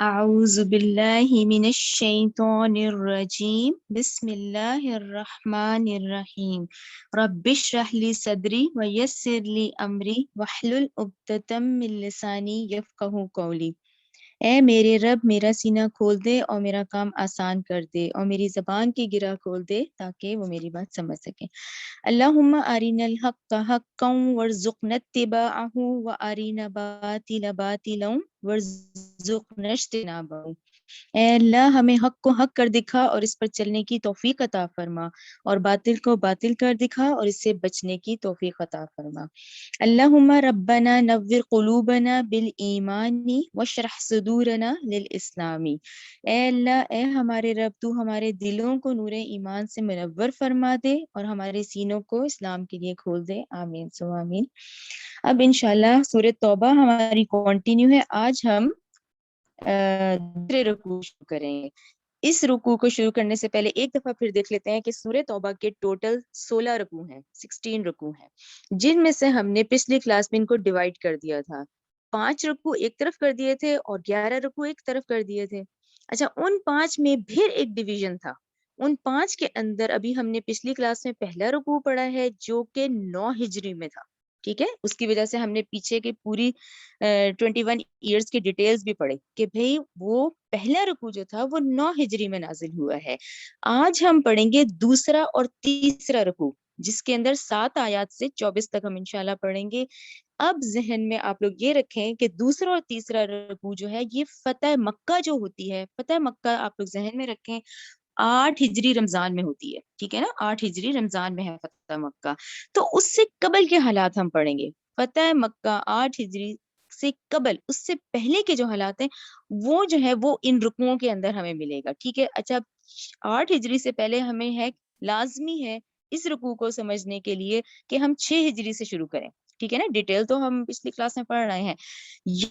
أعوذ بالله من الشيطان الرجيم بسم الله الرحمن الرحيم رب اشرح لي صدري ويسر لي أمري واحلل عقدة من لساني يفقهوا قولي۔ اے میرے رب میرا سینہ کھول دے اور میرا کام آسان کر دے اور میری زبان کی گرہ کھول دے تاکہ وہ میری بات سمجھ سکے۔ اللہم ارنا الحق حقا وارزقنا اتباعہ وارنا باطل باطلا وارزقنا اجتنابہ۔ اے اللہ ہمیں حق کو حق کر دکھا اور اس پر چلنے کی توفیق عطا فرما، اور باطل کو باطل کر دکھا اور اس سے بچنے کی توفیق عطا فرما۔ اللہم ربنا نور قلوبنا بالایمان واشرح صدورنا للاسلام۔ اے اللہ، اے ہمارے رب، تو ہمارے دلوں کو نور ایمان سے منور فرما دے اور ہمارے سینوں کو اسلام کے لیے کھول دے، آمین سو آمین۔ اب انشاءاللہ سورۃ توبہ ہماری کنٹینیو ہے۔ آج ہم دوسرے رکوع شروع کریں گے۔ اس رکوع کو شروع کرنے سے پہلے ایک دفعہ پھر دیکھ لیتے ہیں کہ سورہ توبہ کے ٹوٹل 16 رکوع ہیں، 16 رکوع ہیں، جن میں سے ہم نے پچھلی کلاس میں ان کو ڈیوائڈ کر دیا تھا۔ 5 رکوع ایک طرف کر دیے تھے اور 11 رکوع ایک طرف کر دیے تھے۔ اچھا، ان 5 میں پھر ایک ڈویژن تھا۔ ان 5 کے اندر ابھی ہم نے پچھلی کلاس میں پہلا رکوع پڑھا ہے جو کہ 9 ہجری میں تھا، ٹھیک ہے۔ اس کی وجہ سے ہم نے پیچھے کی پوری 21 ایئرس کی ڈیٹیلز بھی پڑھے کہ بھئی وہ پہلا رکوع جو تھا وہ 9 ہجری میں نازل ہوا ہے۔ آج ہم پڑھیں گے دوسرا اور تیسرا رکوع، جس کے اندر 7 آیات سے 24 تک ہم انشاءاللہ پڑھیں گے۔ اب ذہن میں آپ لوگ یہ رکھیں کہ دوسرا اور تیسرا رکوع جو ہے یہ فتح مکہ جو ہوتی ہے، فتح مکہ آپ لوگ ذہن میں رکھیں 8 ہجری رمضان میں ہوتی ہے، ٹھیک ہے نا، 8 ہجری رمضان میں ہے فتح مکہ۔ تو اس سے قبل کے حالات ہم پڑھیں گے۔ فتح مکہ 8 ہجری سے قبل، اس سے پہلے کے جو حالات ہیں وہ جو ہے وہ ان رکوعوں کے اندر ہمیں ملے گا، ٹھیک ہے۔ اچھا، 8 ہجری سے پہلے ہمیں ہے، لازمی ہے اس رکوع کو سمجھنے کے لیے کہ ہم 6 ہجری سے شروع کریں، ٹھیک ہے نا۔ ڈیٹیل تو ہم پچھلی کلاس میں پڑھ رہے ہیں،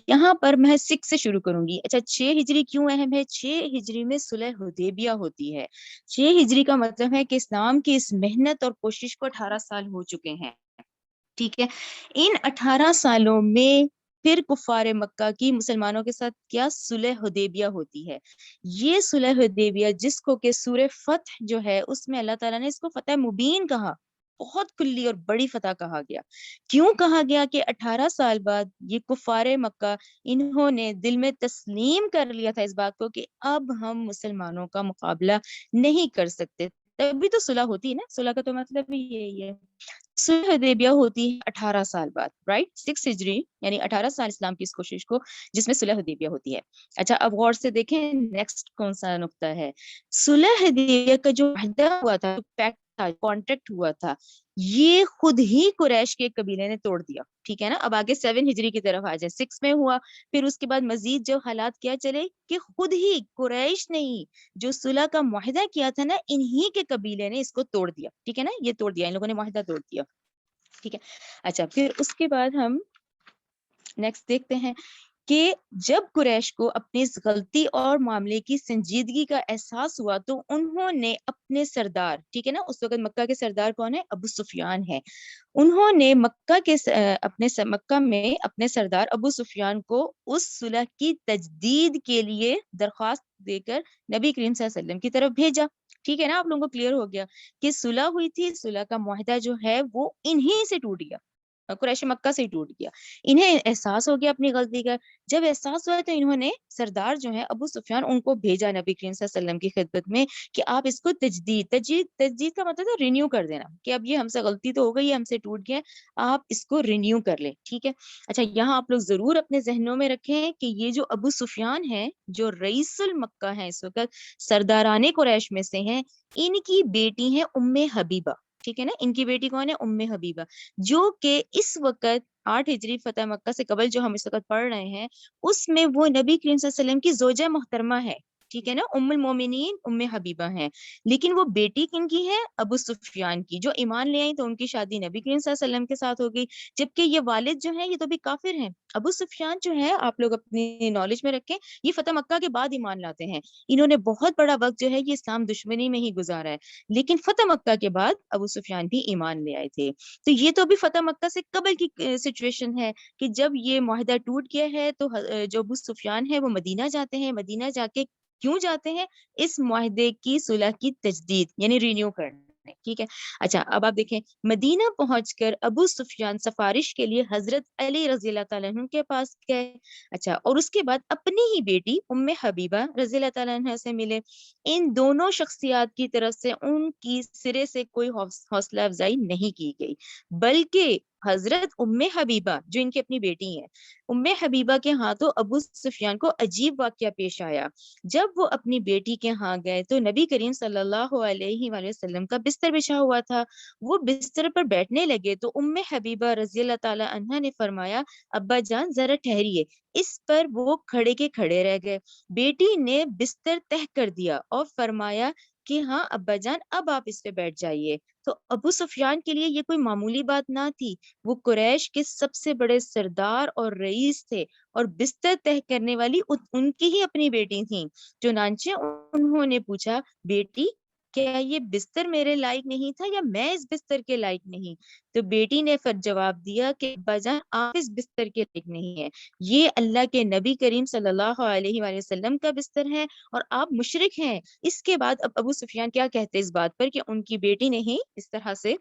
یہاں پر میں 6 سے شروع کروں گی۔ اچھا، 6 ہجری کیوں اہم ہے؟ 6 ہجری میں صلح حدیبیہ ہوتی ہے۔ 6 ہجری کا مطلب ہے کہ اسلام کی اس محنت اور کوشش کو 18 سال ہو چکے ہیں، ٹھیک ہے۔ ان 18 سالوں میں پھر کفار مکہ کی مسلمانوں کے ساتھ کیا صلح حدیبیہ ہوتی ہے۔ یہ صلح حدیبیہ جس کو کہ سورہ فتح جو ہے اس میں اللہ تعالیٰ نے اس کو فتح مبین کہا، بہت کلی اور بڑی فتح کہا گیا۔ کیوں کہا گیا؟ کہ 18 سال بعد یہ کفار مکہ انہوں نے دل میں تسلیم کر لیا تھا اس بات کو کہ اب ہم مسلمانوں کا مقابلہ نہیں کر سکتے۔ تبھی تو صلح ہوتی ہے نا، صلح کا تو مطلب ہی یہی ہے۔ صلح حدیبیہ ہوتی ہے 18 سال بعد، رائٹ، 6 ہجری، یعنی 18 سال اسلام کی اس کوشش کو جس میں صلح حدیبیہ ہوتی ہے۔ اچھا، اب غور سے دیکھیں نیکسٹ کون سا نقطہ ہے۔ صلح حدیبیہ کا جو معاہدہ ہوا تھا، پیکٹ تھا، کانٹریکٹ ہوا تھا، یہ خود ہی قریش کے قبیلے نے توڑ دیا، ٹھیک ہے نا۔ اب آگے 7 ہجری کی طرف آ جائے، 6 میں ہوا، پھر اس کے بعد مزید جو حالات کیا چلے کہ خود ہی قریش نے ہی جو صلح کا معاہدہ کیا تھا نا، انہی کے قبیلے نے اس کو توڑ دیا، ٹھیک ہے نا، یہ توڑ دیا، ان لوگوں نے معاہدہ توڑ دیا، ٹھیک ہے۔ اچھا، پھر اس کے بعد ہم نیکسٹ دیکھتے ہیں کہ جب قریش کو اپنی اس غلطی اور معاملے کی سنجیدگی کا احساس ہوا تو انہوں نے اپنے سردار، ٹھیک ہے نا، اس وقت مکہ کے سردار کون ہے؟ ابو سفیان ہے۔ انہوں نے مکہ میں اپنے سردار ابو سفیان کو اس صلح کی تجدید کے لیے درخواست دے کر نبی کریم صلی اللہ علیہ وسلم کی طرف بھیجا، ٹھیک ہے نا۔ آپ لوگوں کو کلیئر ہو گیا کہ صلح ہوئی تھی، صلح کا معاہدہ جو ہے وہ انہی سے ٹوٹ گیا، قریش مکہ سے ہی ٹوٹ گیا۔ انہیں احساس ہو گیا اپنی غلطی کا۔ جب احساس ہوا تو انہوں نے سردار جو ہے ابو سفیان ان کو بھیجا نبی کریم صلی اللہ علیہ وسلم کی خدمت میں کہ آپ اس کو تجدید کا مطلب ہے رینیو کر دینا، کہ اب یہ ہم سے غلطی تو ہو گئی، ہم سے ٹوٹ گیا، آپ اس کو رینیو کر لیں، ٹھیک ہے۔ اچھا، یہاں آپ لوگ ضرور اپنے ذہنوں میں رکھیں کہ یہ جو ابو سفیان ہے جو رئیس المکہ ہے اس وقت، سرداران قریش میں سے ہیں، ان کی بیٹی ہے ام حبیبہ، ٹھیک ہے نا۔ ان کی بیٹی کون ہے؟ ام حبیبہ، جو کہ اس وقت 8 ہجری فتح مکہ سے قبل جو ہم اس وقت پڑھ رہے ہیں، اس میں وہ نبی کریم صلی اللہ علیہ وسلم کی زوجہ محترمہ ہے، ٹھیک ہے نا, ام المومنین ام حبیبہ ہیں, لیکن وہ بیٹی کن کی ہے؟ ابو سفیان کی, جو ایمان لے آئی تو ان کی شادی نبی کریم صلی اللہ علیہ وسلم کے ساتھ ہو گئی, جبکہ یہ والد جو ہیں یہ تو بھی کافر ہیں. ابو سفیان جو ہے, آپ لوگ اپنی نالج میں رکھیں, یہ فتح مکہ کے بعد ایمان لاتے ہیں. انہوں نے بہت بڑا وقت جو ہے یہ اسلام دشمنی میں ہی گزارا ہے, لیکن فتح مکہ کے بعد ابو سفیان بھی ایمان لے آئے تھے. تو یہ تو ابھی فتح مکہ سے قبل کی سچویشن ہے کہ جب یہ معاہدہ ٹوٹ گیا ہے تو جو ابو سفیان ہے وہ مدینہ جاتے ہیں. مدینہ جا کے کیوں جاتے ہیں؟ اس معاہدے کی صلح کی تجدید یعنی رینیو کرنے. ٹھیک ہے. اچھا, اب آپ دیکھیں, مدینہ پہنچ کر ابو سفیان سفارش کے لیے حضرت علی رضی اللہ تعالیٰ عنہ کے پاس گئے. اچھا, اور اس کے بعد اپنی ہی بیٹی ام حبیبہ رضی اللہ تعالیٰ عنہ سے ملے. ان دونوں شخصیات کی طرف سے ان کی سرے سے کوئی حوصلہ افزائی نہیں کی گئی, بلکہ حضرت ام حبیبہ جو ان کی اپنی بیٹی ہیں, ام حبیبہ کے ہاتھوں ابو سفیان کو عجیب واقعہ پیش آیا. جب وہ اپنی بیٹی کے ہاں گئے تو نبی کریم صلی اللہ علیہ وآلہ وسلم کا بستر بچھا ہوا تھا. وہ بستر پر بیٹھنے لگے تو ام حبیبہ رضی اللہ تعالی عنہا نے فرمایا, ابا جان ذرا ٹھہریے. اس پر وہ کھڑے کے کھڑے رہ گئے. بیٹی نے بستر تہ کر دیا اور فرمایا کہ ہاں ابا جان, اب آپ اس پہ بیٹھ جائیے. تو ابو سفیان کے لیے یہ کوئی معمولی بات نہ تھی. وہ قریش کے سب سے بڑے سردار اور رئیس تھے, اور بستر طے کرنے والی ان کی ہی اپنی بیٹی تھیں. چنانچہ انہوں نے پوچھا, بیٹی کیا یہ بستر میرے لائق نہیں تھا یا میں اس بستر کے لائق نہیں؟ تو بیٹی نے پھر جواب دیا کہ ابا جان آپ اس بستر کے لائق نہیں ہیں, یہ اللہ کے نبی کریم صلی اللہ علیہ وآلہ وسلم کا بستر ہے اور آپ مشرک ہیں. اس کے بعد اب ابو سفیان کیا کہتے اس بات پر کہ ان کی بیٹی نے ہی اس طرح سے,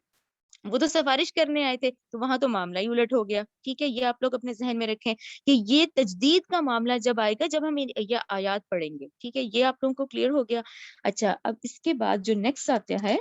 وہ تو سفارش کرنے آئے تھے تو وہاں تو معاملہ ہی الٹ ہو گیا. ٹھیک ہے, یہ آپ لوگ اپنے ذہن میں رکھیں کہ یہ تجدید کا معاملہ جب آئے گا, جب ہم یہ آیات پڑھیں گے. ٹھیک ہے, یہ آپ لوگوں کو کلیئر ہو گیا. اچھا, اب اس کے بعد جو نیکسٹ آتا ہے,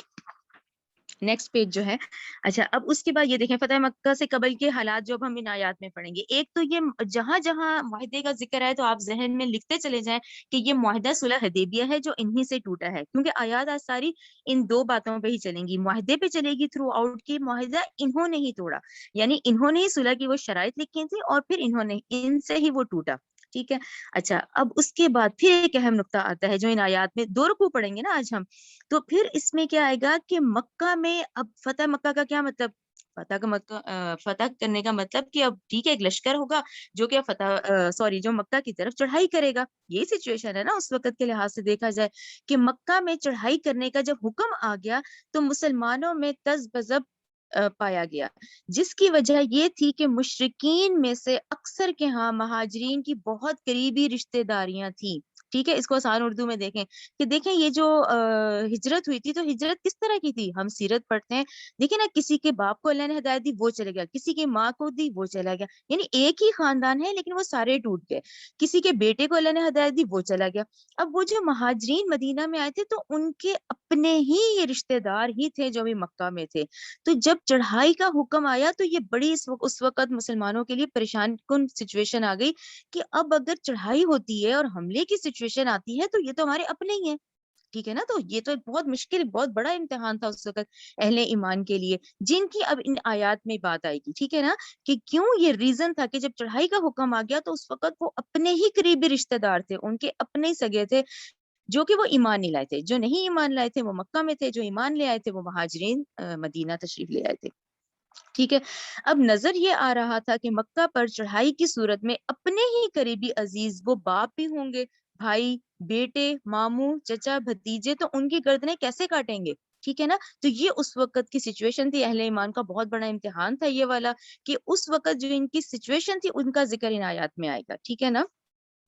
نیکسٹ پیج جو ہے, اچھا اب اس کے بعد یہ دیکھیں فتح مکہ سے قبل کے حالات جو اب ہم ان آیات میں پڑھیں گے. ایک تو یہ جہاں جہاں معاہدے کا ذکر ہے تو آپ ذہن میں لکھتے چلے جائیں کہ یہ معاہدہ صلح حدیبیہ ہے جو انہی سے ٹوٹا ہے, کیونکہ آیات آج ساری ان دو باتوں پہ ہی چلیں گی. معاہدے پہ چلے گی تھرو آؤٹ کی معاہدہ انہوں نے ہی توڑا, یعنی انہوں نے ہی صلح کی وہ شرائط لکھی تھی اور پھر انہوں نے ان سے ہی وہ ٹوٹا. ٹھیک ہے. اچھا, اب اس کے بعد پھر ایک اہم نقطہ آتا ہے جو ان آیات میں 2 رکوع پڑھیں گے نا آج ہم, تو پھر اس میں کیا آئے گا کہ مکہ میں اب فتح مکہ کا کیا مطلب, فتح کرنے کا مطلب کہ اب ٹھیک ہے ایک لشکر ہوگا جو کہ جو مکہ کی طرف چڑھائی کرے گا. یہ سچویشن ہے نا اس وقت کے لحاظ سے دیکھا جائے کہ مکہ میں چڑھائی کرنے کا جب حکم آ گیا تو مسلمانوں میں تذ بذب پایا گیا, جس کی وجہ یہ تھی کہ مشرکین میں سے اکثر کے ہاں مہاجرین کی بہت قریبی رشتہ داریاں تھیں. ٹھیک ہے, اس کو آسان اردو میں دیکھیں کہ دیکھیں یہ جو ہجرت ہوئی تھی تو ہجرت کس طرح کی تھی, ہم سیرت پڑھتے ہیں. دیکھیں نا, کسی کے باپ کو اللہ نے ہدایت دی وہ چلے گیا, کسی کی ماں کو دی وہ چلا گیا, یعنی ایک ہی خاندان ہے لیکن وہ سارے ٹوٹ گئے. کسی کے بیٹے کو اللہ نے ہدایت دی وہ چلا گیا. اب وہ جو مہاجرین مدینہ میں آئے تھے تو ان کے اپنے ہی یہ رشتہ دار ہی تھے جو بھی مکہ میں تھے. تو جب چڑھائی کا حکم آیا تو یہ بڑی اس وقت مسلمانوں کے لیے پریشان کن سچویشن آ گئی کہ اب اگر چڑھائی ہوتی ہے اور حملے کی سچویشن آتی ہے تو یہ تو ہمارے اپنے ہی ہیں. ٹھیک ہے نا, تو یہ تو بہت مشکل, بہت بڑا امتحان تھا اس وقت اہل ایمان کے لیے, جن کی اب ان آیات میں بات آئے گی. ٹھیک ہے نا, کہ کیوں یہ ریزن تھا کہ جب چڑھائی کا حکم آ گیا تو اس وقت وہ اپنے ہی قریبی رشتہ دار تھے, ان کے اپنے ہی سگے تھے جو کہ وہ ایمان نہیں لائے تھے. جو نہیں ایمان لائے تھے وہ مکہ میں تھے, جو ایمان لے آئے تھے وہ مہاجرین مدینہ تشریف لے آئے تھے. ٹھیک ہے, اب نظر یہ آ رہا تھا کہ مکہ پر چڑھائی کی صورت میں اپنے ہی قریبی عزیز, وہ باپ بھی ہوں گے, بھائی, بیٹے, ماموں, چچا, بھتیجے, تو ان کی گردنیں کیسے کاٹیں گے. ٹھیک ہے نا, تو یہ اس وقت کی سچویشن تھی. اہل ایمان کا بہت بڑا امتحان تھا یہ والا کہ اس وقت جو ان کی سچویشن تھی ان کا ذکر ان آیات میں آئے گا. ٹھیک ہے نا.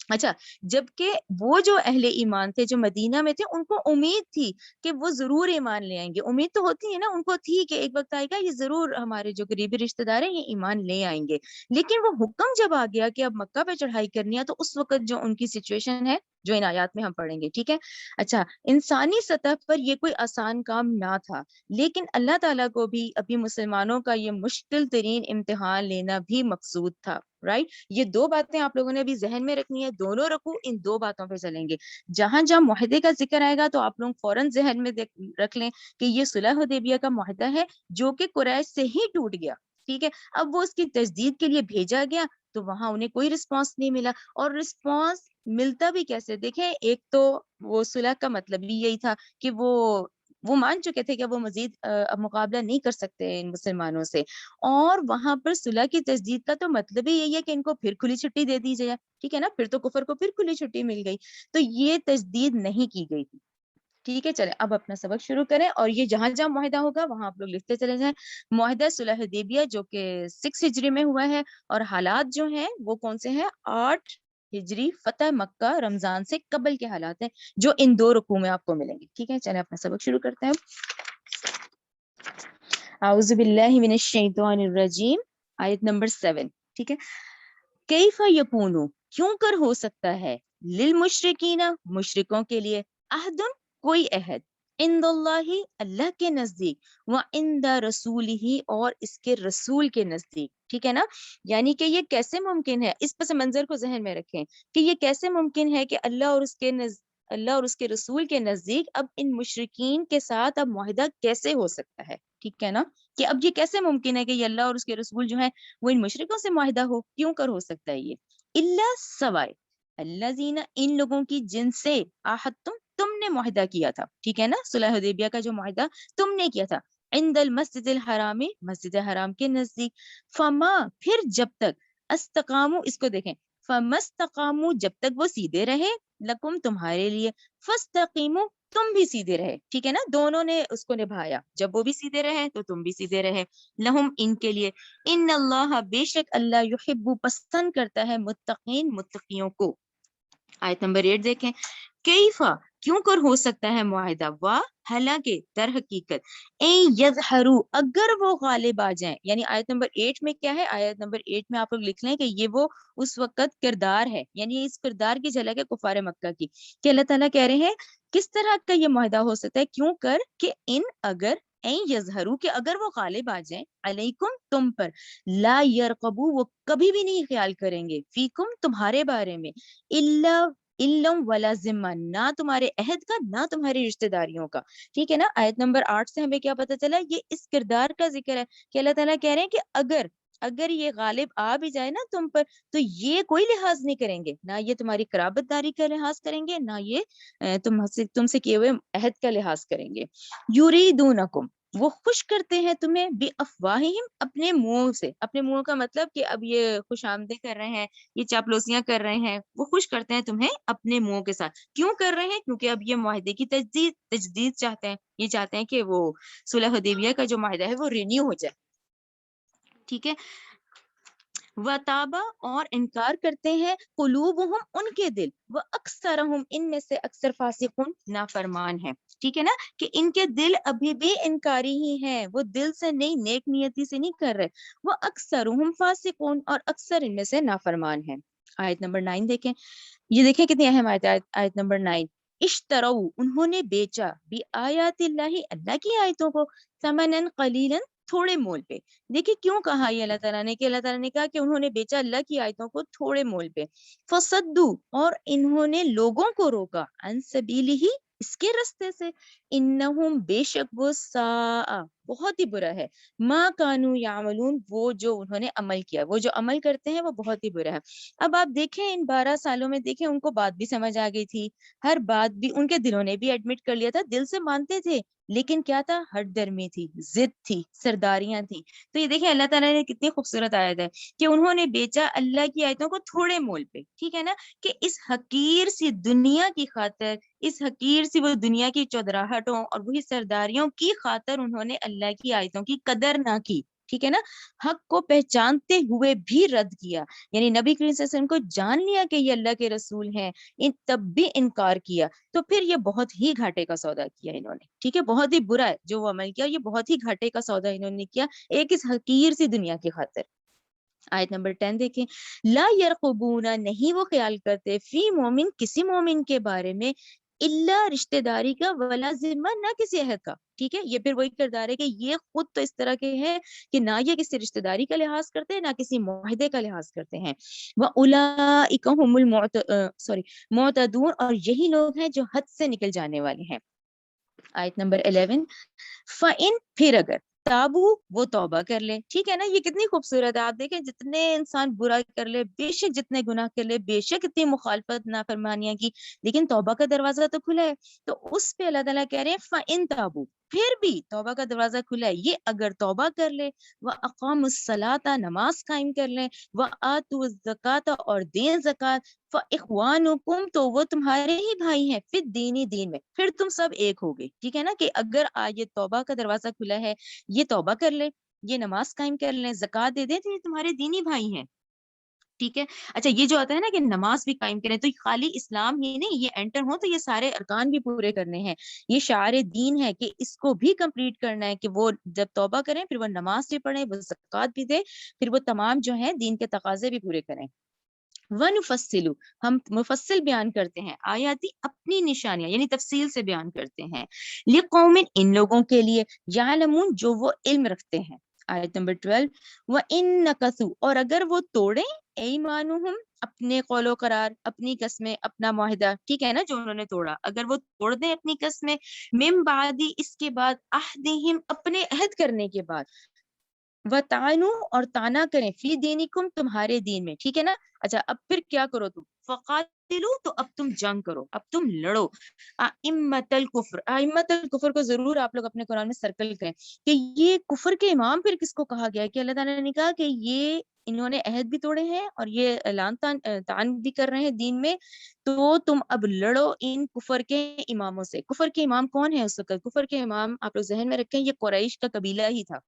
اچھا, جبکہ وہ جو اہل ایمان تھے جو مدینہ میں تھے ان کو امید تھی کہ وہ ضرور ایمان لے آئیں گے. امید تو ہوتی ہے نا, ان کو تھی کہ ایک وقت آئے گا یہ ضرور ہمارے جو قریبی رشتہ دار ہیں یہ ایمان لے آئیں گے. لیکن وہ حکم جب آ گیا کہ اب مکہ پہ چڑھائی کرنی ہے تو اس وقت جو ان کی سچویشن ہے جو ان آیات میں ہم پڑھیں گے. ٹھیک ہے. اچھا, انسانی سطح پر یہ کوئی آسان کام نہ تھا, لیکن اللہ تعالیٰ کو بھی ابھی مسلمانوں کا یہ مشکل ترین امتحان لینا بھی مقصود تھا. رائٹ, یہ 2 باتیں آپ لوگوں نے ابھی ذہن میں رکھنی ہے. دونوں رکوع ان 2 باتوں پہ چلیں گے. جہاں جہاں معاہدے کا ذکر آئے گا تو آپ لوگ فوراً ذہن میں رکھ لیں کہ یہ صلح حدیبیہ کا معاہدہ ہے جو کہ قریش سے ہی ٹوٹ گیا. ٹھیک ہے, اب وہ اس کی تجدید کے لیے بھیجا گیا تو وہاں انہیں کوئی رسپانس نہیں ملا, اور رسپانس ملتا بھی کیسے؟ دیکھیں ایک تو وہ صلح کا مطلب بھی یہی تھا کہ وہ مان چکے تھے کہ وہ مزید اب مقابلہ نہیں کر سکتے ان مسلمانوں سے، اور وہاں پر صلح کی تجدید کا تو مطلب ہی یہی ہے کہ ان کو پھر کھلی چھٹی دے دی جائے، ٹھیک ہے نا، پھر تو کفر کو پھر کھلی چھٹی مل گئی، تو یہ تجدید نہیں کی گئی تھی، ٹھیک ہے۔ چلیں اب اپنا سبق شروع کریں، اور یہ جہاں جہاں معاہدہ ہوگا وہاں آپ لوگ لکھتے چلے جائیں۔ معاہدہ صلح حدیبیہ جو کہ 6 ہجری میں ہوا ہے، اور حالات جو ہیں وہ کون سے ہیں؟ 8 ہجری فتح مکہ رمضان سے قبل کے حالات ہیں جو ان 2 رکوع میں آپ کو ملیں گے، ٹھیک ہے۔ چلیں اپنا سبق شروع کرتے ہیں۔ اعوذ باللہ من الشیطان الرجیم، آیت نمبر 7، ٹھیک ہے۔ کیف یکونو، کیوں کر ہو سکتا ہے، للمشرکین، مشرکوں کے لیے، عہد، کوئی عہد، عند اللہ، اللہ کے نزدیک، وعند رسولہ، اور اس کے رسول کے نزدیک، ٹھیک ہے نا۔ یعنی کہ یہ کیسے ممکن ہے، اس پس منظر کو ذہن میں رکھیں کہ یہ کیسے ممکن ہے کہ اللہ اور اس کے رسول کے نزدیک اب ان مشرکین کے ساتھ اب معاہدہ کیسے ہو سکتا ہے، ٹھیک ہے نا، کہ اب یہ کیسے ممکن ہے کہ یہ اللہ اور اس کے رسول جو ہیں وہ ان مشرکوں سے معاہدہ ہو، کیوں کر ہو سکتا ہے یہ؟ اللہ سوائے، الذین، ان لوگوں کی جن سے آحدتم، تم نے معاہدہ کیا تھا، ٹھیک ہے نا، صلح حدیبیہ کا جو معاہدہ تم نے کیا تھا، عند المسجد الحرام، مسجد حرام کے نزدیک، فما، پھر جب تک، استقامو، اس کو دیکھیں، فمستقامو، جب تک وہ سیدھے رہے، لکم، تمہارے لیے، فاستقیمو، تم بھی سیدھے رہے، ٹھیک ہے نا، دونوں نے اس کو نبھایا، جب وہ بھی سیدھے رہے تو تم بھی سیدھے رہے، لہم، ان کے لیے، ان اللہ، بے شک اللہ، یحب، پسند کرتا ہے، متقین، متقیوں کو۔ آیت نمبر 8 دیکھیں، کیفا، کیوں کر ہو سکتا ہے معاہدہ، وا، حالانکہ، در حقیقت، این یظہروا، اگر وہ غالب آ جائیں، یعنی آیت نمبر 8 میں کیا ہے، آیت نمبر 8 میں آپ لوگ لکھ لیں کہ یہ وہ اس وقت کردار ہے، یعنی اس کردار کی جھلک ہے کفار مکہ کی، کہ اللہ تعالیٰ کہہ رہے ہیں کس طرح کا یہ معاہدہ ہو سکتا ہے، کیوں کر کہ ان، اگر، این یظہروا، کہ اگر وہ غالب آ جائیں، علیکم، تم پر، لا یرقبو، وہ کبھی بھی نہیں خیال کریں گے، فیکم، تمہارے بارے میں، الا، علم ولا ذمہ، نہ تمہارے عہد کا نہ تمہاری رشتہ داریوں کا، ٹھیک ہے نا۔ آیت نمبر 8 سے ہمیں کیا پتہ چلا، یہ اس کردار کا ذکر ہے کہ اللہ تعالیٰ کہہ رہے ہیں کہ اگر یہ غالب آ بھی جائے نا تم پر، تو یہ کوئی لحاظ نہیں کریں گے، نہ یہ تمہاری قرابت داری کا لحاظ کریں گے، نہ یہ تم سے کیے ہوئے عہد کا لحاظ کریں گے۔ یریدونکم، وہ خوش کرتے ہیں تمہیں، بی افواہہم، اپنے منہ سے، اپنے منہ کا مطلب کہ اب یہ خوش آمدید کر رہے ہیں، یہ چاپلوسیاں کر رہے ہیں، وہ خوش کرتے ہیں تمہیں اپنے منہ کے ساتھ، کیوں کر رہے ہیں؟ کیونکہ اب یہ معاہدے کی تجدید چاہتے ہیں، یہ چاہتے ہیں کہ وہ صلح حدیبیہ کا جو معاہدہ ہے وہ رینیو ہو جائے، ٹھیک ہے۔ وتابا، اور انکار کرتے ہیں، قلوبہم، ان کے دل، وہ اکثرہم، ان میں سے اکثر، فاسقون، نافرمان ہے، ٹھیک ہے نا، کہ ان کے دل ابھی بھی انکاری ہی ہیں، وہ دل سے نہیں، نیک نیتی سے نہیں کر رہے، وہ اکثرہم فاسقون، اور اکثر ان میں سے نافرمان ہیں۔ آیت نمبر 9 دیکھیں، یہ دیکھیں کتنی اہم آیت ہے، آیت نمبر 9، اشترو، انہوں نے بیچا، بھی آیات اللہ، اللہ کی آیتوں کو، ثمنن قلیلا، تھوڑے مول پہ۔ دیکھیے کیوں کہا یہ اللہ تعالیٰ نے، کہ اللہ تعالیٰ نے کہا کہ انہوں نے بیچا اللہ کی آیتوں کو تھوڑے مول پہ، فصدو، اور انہوں نے لوگوں کو روکا، عن سبیلہ، اس کے رستے سے، انہم، بے شک وہ، ساء، بہت ہی برا ہے، ما کانوا یعملون، وہ جو انہوں نے عمل کیا، وہ جو عمل کرتے ہیں وہ بہت ہی برا ہے۔ اب آپ دیکھیں ان 12 سالوں میں، دیکھیں ان کو بات بھی سمجھ آ گئی تھی، ہر بات بھی ان کے دلوں نے بھی ایڈمٹ کر لیا تھا، دل سے مانتے تھے، لیکن کیا تھا، ہٹ درمی تھی، ضد تھی، سرداریاں تھیں۔ تو یہ دیکھیں اللہ تعالیٰ نے کتنی خوبصورت آیت ہے کہ انہوں نے بیچا اللہ کی آیتوں کو تھوڑے مول پہ، ٹھیک ہے نا، کہ اس حقیر سی دنیا کی خاطر، اس حقیر سی وہ دنیا کی چودراہٹوں اور وہی سرداریوں کی خاطر انہوں نے اللہ کی آیتوں کی قدر نہ کی، ٹھیک ہے نا، حق کو پہچانتے ہوئے بھی رد کیا، یعنی نبی کریم صلی اللہ علیہ وسلم کو جان لیا کہ یہ اللہ کے رسول ہیں، تب بھی انکار کیا، تو پھر یہ بہت ہی گھاٹے کا سودا کیا انہوں نے، ٹھیک ہے، بہت ہی برا ہے جو وہ عمل کیا، یہ بہت ہی گھاٹے کا سودا انہوں نے کیا ایک اس حقیر سی دنیا کی خاطر۔ آیت نمبر 10 دیکھیں، لا یرقبون، نہیں وہ خیال کرتے، فی مومن، کسی مومن کے بارے میں، اللہ، رشتہ داری کا، ولا ذمہ، نہ کسی عہد کا، ٹھیک ہے، یہ پھر وہی کردار ہے کہ یہ خود تو اس طرح کے ہیں کہ نہ یہ کسی رشتہ داری کا لحاظ کرتے ہیں، نہ کسی معاہدے کا لحاظ کرتے ہیں، وَأُولَئِکَ هُمُ المعتدون، اور یہی لوگ ہیں جو حد سے نکل جانے والے ہیں۔ آیت نمبر 11، فَإِن، پھر اگر، تابو وہ توبہ کر لے. ٹھیک ہے نا, یہ کتنی خوبصورت ہے. آپ دیکھیں جتنے انسان برا کر لے, بے شک جتنے گناہ کر لے, بے شک اتنی مخالفت نافرمانیاں کی, لیکن توبہ کا دروازہ تو کھلا ہے. تو اس پہ اللہ تعالیٰ کہہ رہے ہیں فَإِن تابو, پھر بھی توبہ کا دروازہ کھلا ہے. یہ اگر توبہ کر لے, وَأَقَامُوا الصَّلَاةَ, نماز قائم کر لیں, وَآتُوا الزَّكَاةَ, اور دیں زکات, فَإِخْوَانُكُمْ, تو وہ تمہارے ہی بھائی ہیں, فی الدین, دین میں, پھر تم سب ایک ہو گئے. ٹھیک ہے نا, کہ اگر آج یہ توبہ کا دروازہ کھلا ہے, یہ توبہ کر لے, یہ نماز قائم کر لیں, زکات دے دیں, تو یہ تمہارے دینی بھائی ہیں. ٹھیک ہے. اچھا, یہ جو آتا ہے نا کہ نماز بھی قائم کریں, تو خالی اسلام ہی نہیں, یہ انٹر ہو تو یہ سارے ارکان بھی پورے کرنے ہیں. یہ شعار دین ہے کہ اس کو بھی کمپلیٹ کرنا ہے, کہ وہ جب توبہ کریں پھر وہ نماز بھی پڑھیں, وہ زکات بھی دے, پھر وہ تمام جو ہیں دین کے تقاضے بھی پورے کریں. وَنُفَصِّلُ, ہم مفصل بیان کرتے ہیں, آیاتی اپنی نشانیاں یعنی تفصیل سے بیان کرتے ہیں, لِقَوْمٍ, ان لوگوں کے لیے, یعلمون, جو وہ علم رکھتے ہیں. آیت نمبر 12, وَإِن نَكَثُوا, اور اگر وہ توڑیں, ایمانہم, اپنے قول و قرار, اپنی قسمیں, اپنا معاہدہ, ٹھیک ہے نا, جو انہوں نے توڑا, اگر وہ توڑ دیں اپنی قسمیں, من بعدی, اس کے بعد, عہدہم, اپنے عہد کرنے کے بعد, وَتَعَنُوا, اور تانا کریں, فی دینکم, تمہارے دین میں. ٹھیک ہے نا. اچھا, اب پھر کیا کرو تم, فقاتلوا, تو اب تم جنگ کرو, اب تم لڑو, ائمۃ الکفر, ائمۃ الکفر کو ضرور آپ لوگ اپنے قرآن میں سرکل کریں, کہ یہ کفر کے امام پھر کس کو کہا گیا ہے, کہ اللہ تعالیٰ نے کہا کہ یہ انہوں نے عہد بھی توڑے ہیں اور یہ اعلان تعان بھی کر رہے ہیں دین میں, تو تم اب لڑو ان کفر کے اماموں سے. کفر کے امام کون ہے اس وقت؟ کفر کے امام آپ لوگ ذہن میں رکھیں, یہ قریش کا قبیلہ ہی تھا.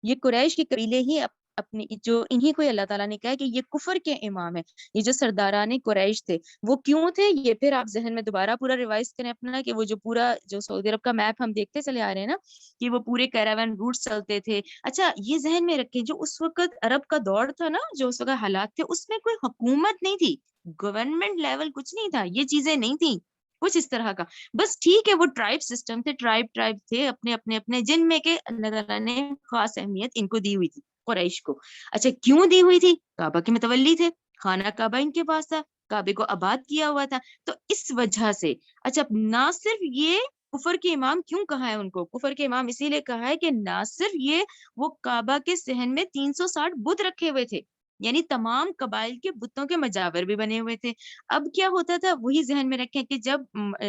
یہ قریش کے قبیلے ہی اپنی, جو انہی کو اللہ تعالیٰ نے کہا کہ یہ کفر کے امام ہیں. یہ جو سرداران قریش تھے وہ کیوں تھے, یہ پھر آپ ذہن میں دوبارہ پورا ریوائز کریں اپنا, کہ وہ جو پورا جو سعودی عرب کا میپ ہم دیکھتے چلے آ رہے ہیں نا, کہ وہ پورے کیراوین روٹ چلتے تھے. اچھا, یہ ذہن میں رکھیں, جو اس وقت عرب کا دور تھا نا, جو اس وقت حالات تھے, اس میں کوئی حکومت نہیں تھی, گورنمنٹ لیول کچھ نہیں تھا, یہ چیزیں نہیں تھیں کچھ اس طرح کا. بس ٹھیک ہے, وہ ٹرائب سسٹم تھے, ٹرائب تھے اپنے اپنے اپنے, جن میں کہ اللہ تعالیٰ نے خاص اہمیت ان کو دی ہوئی تھی, قریش کو. اچھا, کیوں دی ہوئی تھی؟ کعبہ کے متولی تھے, خانہ کعبہ ان کے پاس تھا, کعبے کو آباد کیا ہوا تھا, تو اس وجہ سے. اچھا, نہ صرف یہ کفر کے امام کیوں کہا ہے ان کو, کفر کے امام اسی لیے کہا ہے کہ نہ صرف یہ, وہ کعبہ کے صحن میں 360 بت رکھے ہوئے تھے, یعنی تمام قبائل کے بتوں کے مجاور بھی بنے ہوئے تھے. اب کیا ہوتا تھا, وہی ذہن میں رکھیں, کہ جب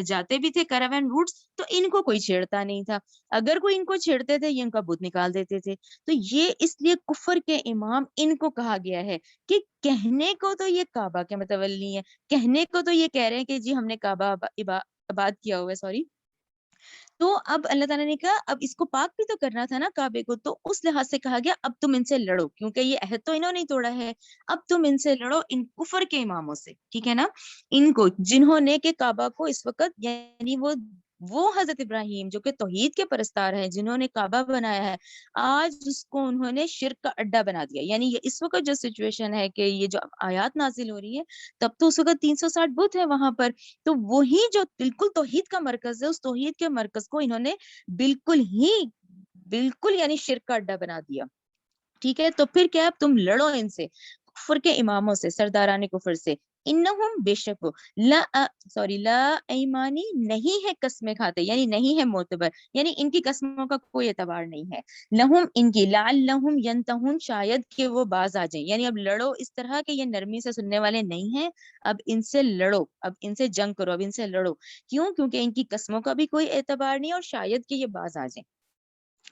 جاتے بھی تھے کیراوین روٹس, تو ان کو کوئی چھیڑتا نہیں تھا, اگر کوئی ان کو چھیڑتے تھے یہ ان کا بت نکال دیتے تھے. تو یہ اس لیے کفر کے امام ان کو کہا گیا ہے, کہ کہنے کو تو یہ کعبہ کے متولی ہیں, کہنے کو تو یہ کہہ رہے ہیں کہ جی ہم نے کعبہ آباد کیا ہوا ہے, سوری. تو اب اللہ تعالیٰ نے کہا اب اس کو پاک بھی تو کرنا تھا نا کعبے کو, تو اس لحاظ سے کہا گیا اب تم ان سے لڑو, کیونکہ یہ عہد تو انہوں نے توڑا ہے, اب تم ان سے لڑو, ان کفر کے اماموں سے. ٹھیک ہے نا, ان کو جنہوں نے کہ کعبہ کو اس وقت, یعنی وہ حضرت ابراہیم جو کہ توحید کے پرستار ہیں, جنہوں نے کعبہ بنایا ہے, آج اس کو انہوں نے شرک کا اڈا بنا دیا. یعنی یہ اس وقت جو سچویشن ہے, کہ یہ جو آیات نازل ہو رہی ہے, تب تو اس وقت 360 بت ہے وہاں پر, تو وہی جو بالکل توحید کا مرکز ہے, اس توحید کے مرکز کو انہوں نے بالکل یعنی شرک کا اڈا بنا دیا. ٹھیک ہے, تو پھر کیا, تم لڑو ان سے, کفر کے اماموں سے, سرداران کفر سے. انہم, بے شک وہ, لا ایمانی, نہیں ہے قسمیں کھاتے, یعنی نہیں ہے معتبر, یعنی ان کی قسموں کا کوئی اعتبار نہیں ہے. لہم, ان کی, لعلہم ینتہون, شاید کہ وہ باز آ جائیں. یعنی اب لڑو اس طرح کہ یہ نرمی سے سننے والے نہیں ہیں, اب ان سے لڑو, اب ان سے جنگ کرو, اب ان سے لڑو. کیوں؟ کیونکہ ان کی قسموں کا بھی کوئی اعتبار نہیں, اور شاید کہ یہ باز آ جائیں.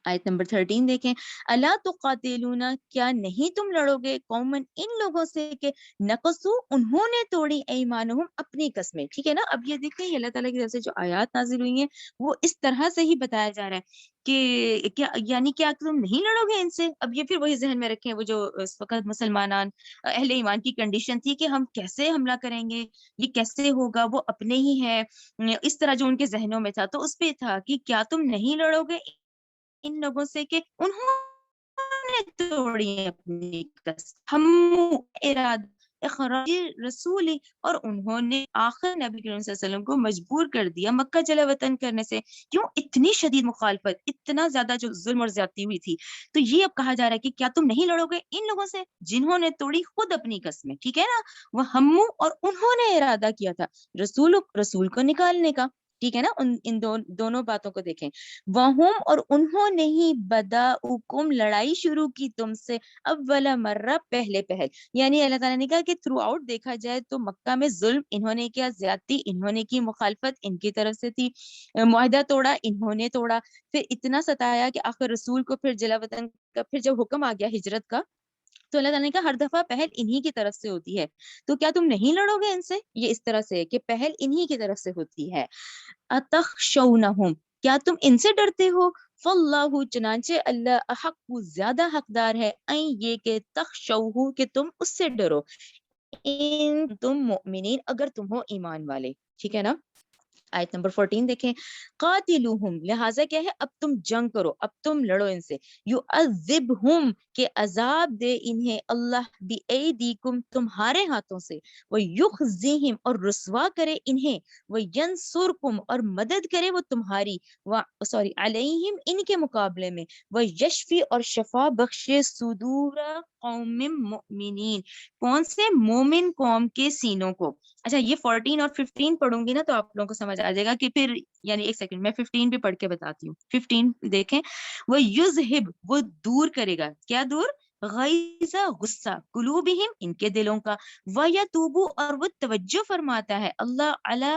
آیت نمبر 13 دیکھیں, الا تقاتلون, کیا نہیں تم لڑو گے, قومن, ان لوگوں سے, کہ نقصو, انہوں نے توڑی, ایمانہم, اپنی قسمیں. ٹھیک ہے نا. اب یہ دیکھیں, اللہ تعالیٰ کی طرف سے جو آیات نازل ہوئی ہیں, وہ اس طرح سے ہی بتایا جا رہا ہے کہ کیا, یعنی کیا تم نہیں لڑو گے ان سے. اب یہ پھر وہی ذہن میں رکھیں, وہ جو اس وقت مسلمانان اہل ایمان کی کنڈیشن تھی, کہ ہم کیسے حملہ کریں گے, یہ کیسے ہوگا, وہ اپنے ہی ہے, اس طرح جو ان کے ذہنوں میں تھا. تو اس پہ تھا کہ کیا تم نہیں لڑو گے ان لوگوں سے, کہ انہوں نے توڑی اپنی قسم, ہم اراد اخراج رسول, اور انہوں نے آخر نبی کریم صلی اللہ علیہ وسلم کو مجبور کر دیا مکہ چلے وطن کرنے سے. کیوں؟ اتنی شدید مخالفت, اتنا زیادہ جو ظلم اور زیادتی ہوئی تھی. تو یہ اب کہا جا رہا ہے کہ کیا تم نہیں لڑو گے ان لوگوں سے جنہوں نے توڑی خود اپنی قسمیں. ٹھیک ہے نا, وہ ہمو, اور انہوں نے ارادہ کیا تھا رسول کو نکالنے کا. ٹھیک ہے نا, ان دونوں باتوں کو دیکھیں. وہم, اور انہوں نے ہی بداؤکم, لڑائی شروع کی تم سے, اولا مرہ, پہلے پہل. یعنی اللہ تعالیٰ نے کہا کہ تھرو آؤٹ دیکھا جائے تو مکہ میں ظلم انہوں نے کیا, زیادتی انہوں نے کی, مخالفت ان کی طرف سے تھی, معاہدہ توڑا انہوں نے توڑا, پھر اتنا ستایا کہ آخر رسول کو پھر جلا وطن کا پھر جب حکم آ گیا ہجرت کا, تو اللہ تعالیٰ نے کہا ہر دفعہ پہل انہی کی طرف سے ہوتی ہے, تو کیا تم نہیں لڑو گے ان سے. یہ اس طرح سے کہ پہل انہی کی طرف سے ہوتی ہے. اتخشونہم, کیا تم ان سے ڈرتے ہو. فاللہ, چنانچہ اللہ, احق, زیادہ حقدار ہے, این یہ کہ تخشوہ, کہ تم اس سے ڈرو, ان تم مؤمنین, اگر تم ہو ایمان والے. ٹھیک ہے نا. آیت نمبر 14 دیکھیں. قاتلوہم, لہٰذا کیا ہے, اب تم جنگ کرو, اب تم لڑو ان سے. یعذبہم, کہ عذاب دے انہیں اللہ, بِایدیکم, تمہارے ہاتھوں سے. ویخزیہم, اور رسوا کرے انہیں. وینصرکم, اور مدد کرے وہ تمہاری, علیہم, ان کے مقابلے میں. ویشفی, اور شفا بخشے, صدور قوم مؤمنین, کون سے, مومن قوم کے سینوں کو. اچھا, یہ 14 اور 15 پڑھوں گی نا تو آپ لوگوں کو سمجھ آ جائے گا کہ پھر, یعنی ایک سیکنڈ میں 15 بھی پڑھ کے بتاتی ہوں. 15 دیکھیں. وہ یذہب, وہ دور کرے گا, کیا دور, غیظ, غصہ, قلوبہم, ان کے دلوں کا. ویتوبو, اور وہ توجہ فرماتا ہے, اللہ علی,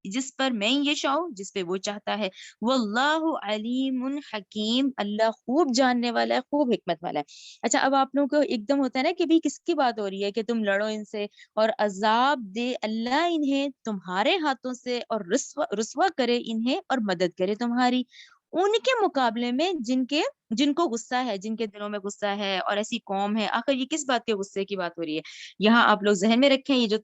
جس پر میں یشاء, جس پہ وہ چاہتا ہے. واللہ علیم حکیم, اللہ خوب جاننے والا ہے, خوب حکمت والا ہے. اچھا, اب آپ لوگوں کو ایک دم ہوتا ہے نا کہ بھی کس کی بات ہو رہی ہے, کہ تم لڑو ان سے اور عذاب دے اللہ انہیں تمہارے ہاتھوں سے, اور رسوا کرے انہیں, اور مدد کرے تمہاری, ان کے مقابلے میں جن کو غصہ ہے, جن کے دلوں میں غصہ ہے, اور ایسی قوم ہے. آخر یہ کس بات کے غصے کی بات ہو رہی ہے یہاں, آپ لوگ ذہن میں رکھیں. یہ جو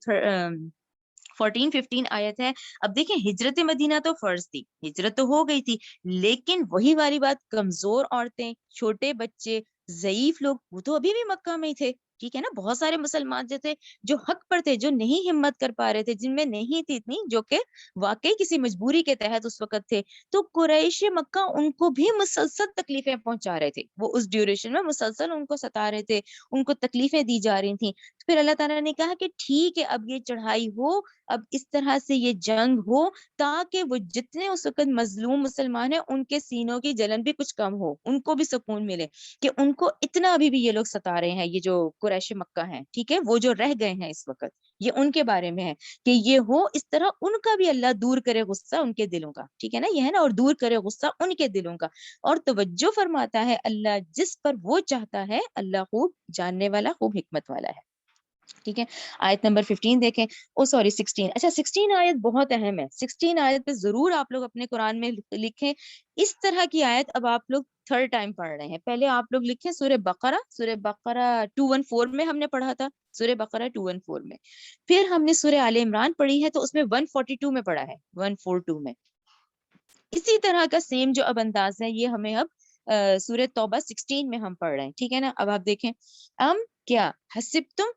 14-15 آیت ہے. اب دیکھیں, ہجرت مدینہ تو فرض تھی, ہجرت تو ہو گئی تھی, لیکن وہی والی بات, کمزور عورتیں, چھوٹے بچے, ضعیف لوگ, وہ تو ابھی بھی مکہ میں ہی تھے. ٹھیک ہے نا. بہت سارے مسلمان جو تھے, جو حق پر تھے, جو نہیں ہمت کر پا رہے تھے, جن میں نہیں تھی اتنی, جو کہ واقعی کسی مجبوری کے تحت اس وقت تھے, تو قریش مکہ ان کو بھی مسلسل تکلیفیں پہنچا رہے تھے. وہ اس ڈیوریشن میں مسلسل ان کو ستا رہے تھے, ان کو تکلیفیں دی جا رہی تھیں. پھر اللہ تعالیٰ نے کہا کہ ٹھیک ہے, اب یہ چڑھائی ہو, اب اس طرح سے یہ جنگ ہو, تاکہ وہ جتنے اس وقت مظلوم مسلمان ہیں, ان کے سینوں کی جلن بھی کچھ کم ہو, ان کو بھی سکون ملے کہ ان کو اتنا ابھی بھی یہ لوگ ستا رہے ہیں, یہ جو قریش مکہ ہیں. ٹھیک ہے, وہ جو رہ گئے ہیں اس وقت, یہ ان کے بارے میں ہے کہ یہ ہو اس طرح, ان کا بھی اللہ دور کرے غصہ ان کے دلوں کا. ٹھیک ہے نا, یہ ہے نا, اور دور کرے غصہ ان کے دلوں کا, اور توجہ فرماتا ہے اللہ جس پر وہ چاہتا ہے. اللہ خوب جاننے والا, خوب حکمت والا ہے. ٹھیک ہے. آیت نمبر 15 دیکھیں. 16. اچھا, 16 آیت بہت اہم ہے. 16 آیت پہ ضرور آپ لوگ اپنے قرآن میں لکھیں. اس طرح کی آیت اب آپ لوگ تھرڈ ٹائم پڑھ رہے ہیں. پہلے آپ لوگ لکھیں سورہ بقرہ. سورہ بقرہ 214 میں ہم نے پڑھا تھا, سورہ بقرہ 214 میں. پھر ہم نے سورہ آل عمران پڑھی ہے, تو اس میں 142 میں پڑھا ہے, 142 میں. اسی طرح کا سیم جو اب انداز ہے, یہ ہمیں اب سورہ توبہ 16 میں ہم پڑھ رہے ہیں. ٹھیک ہے نا. اب آپ دیکھیں. کیا حسبتم,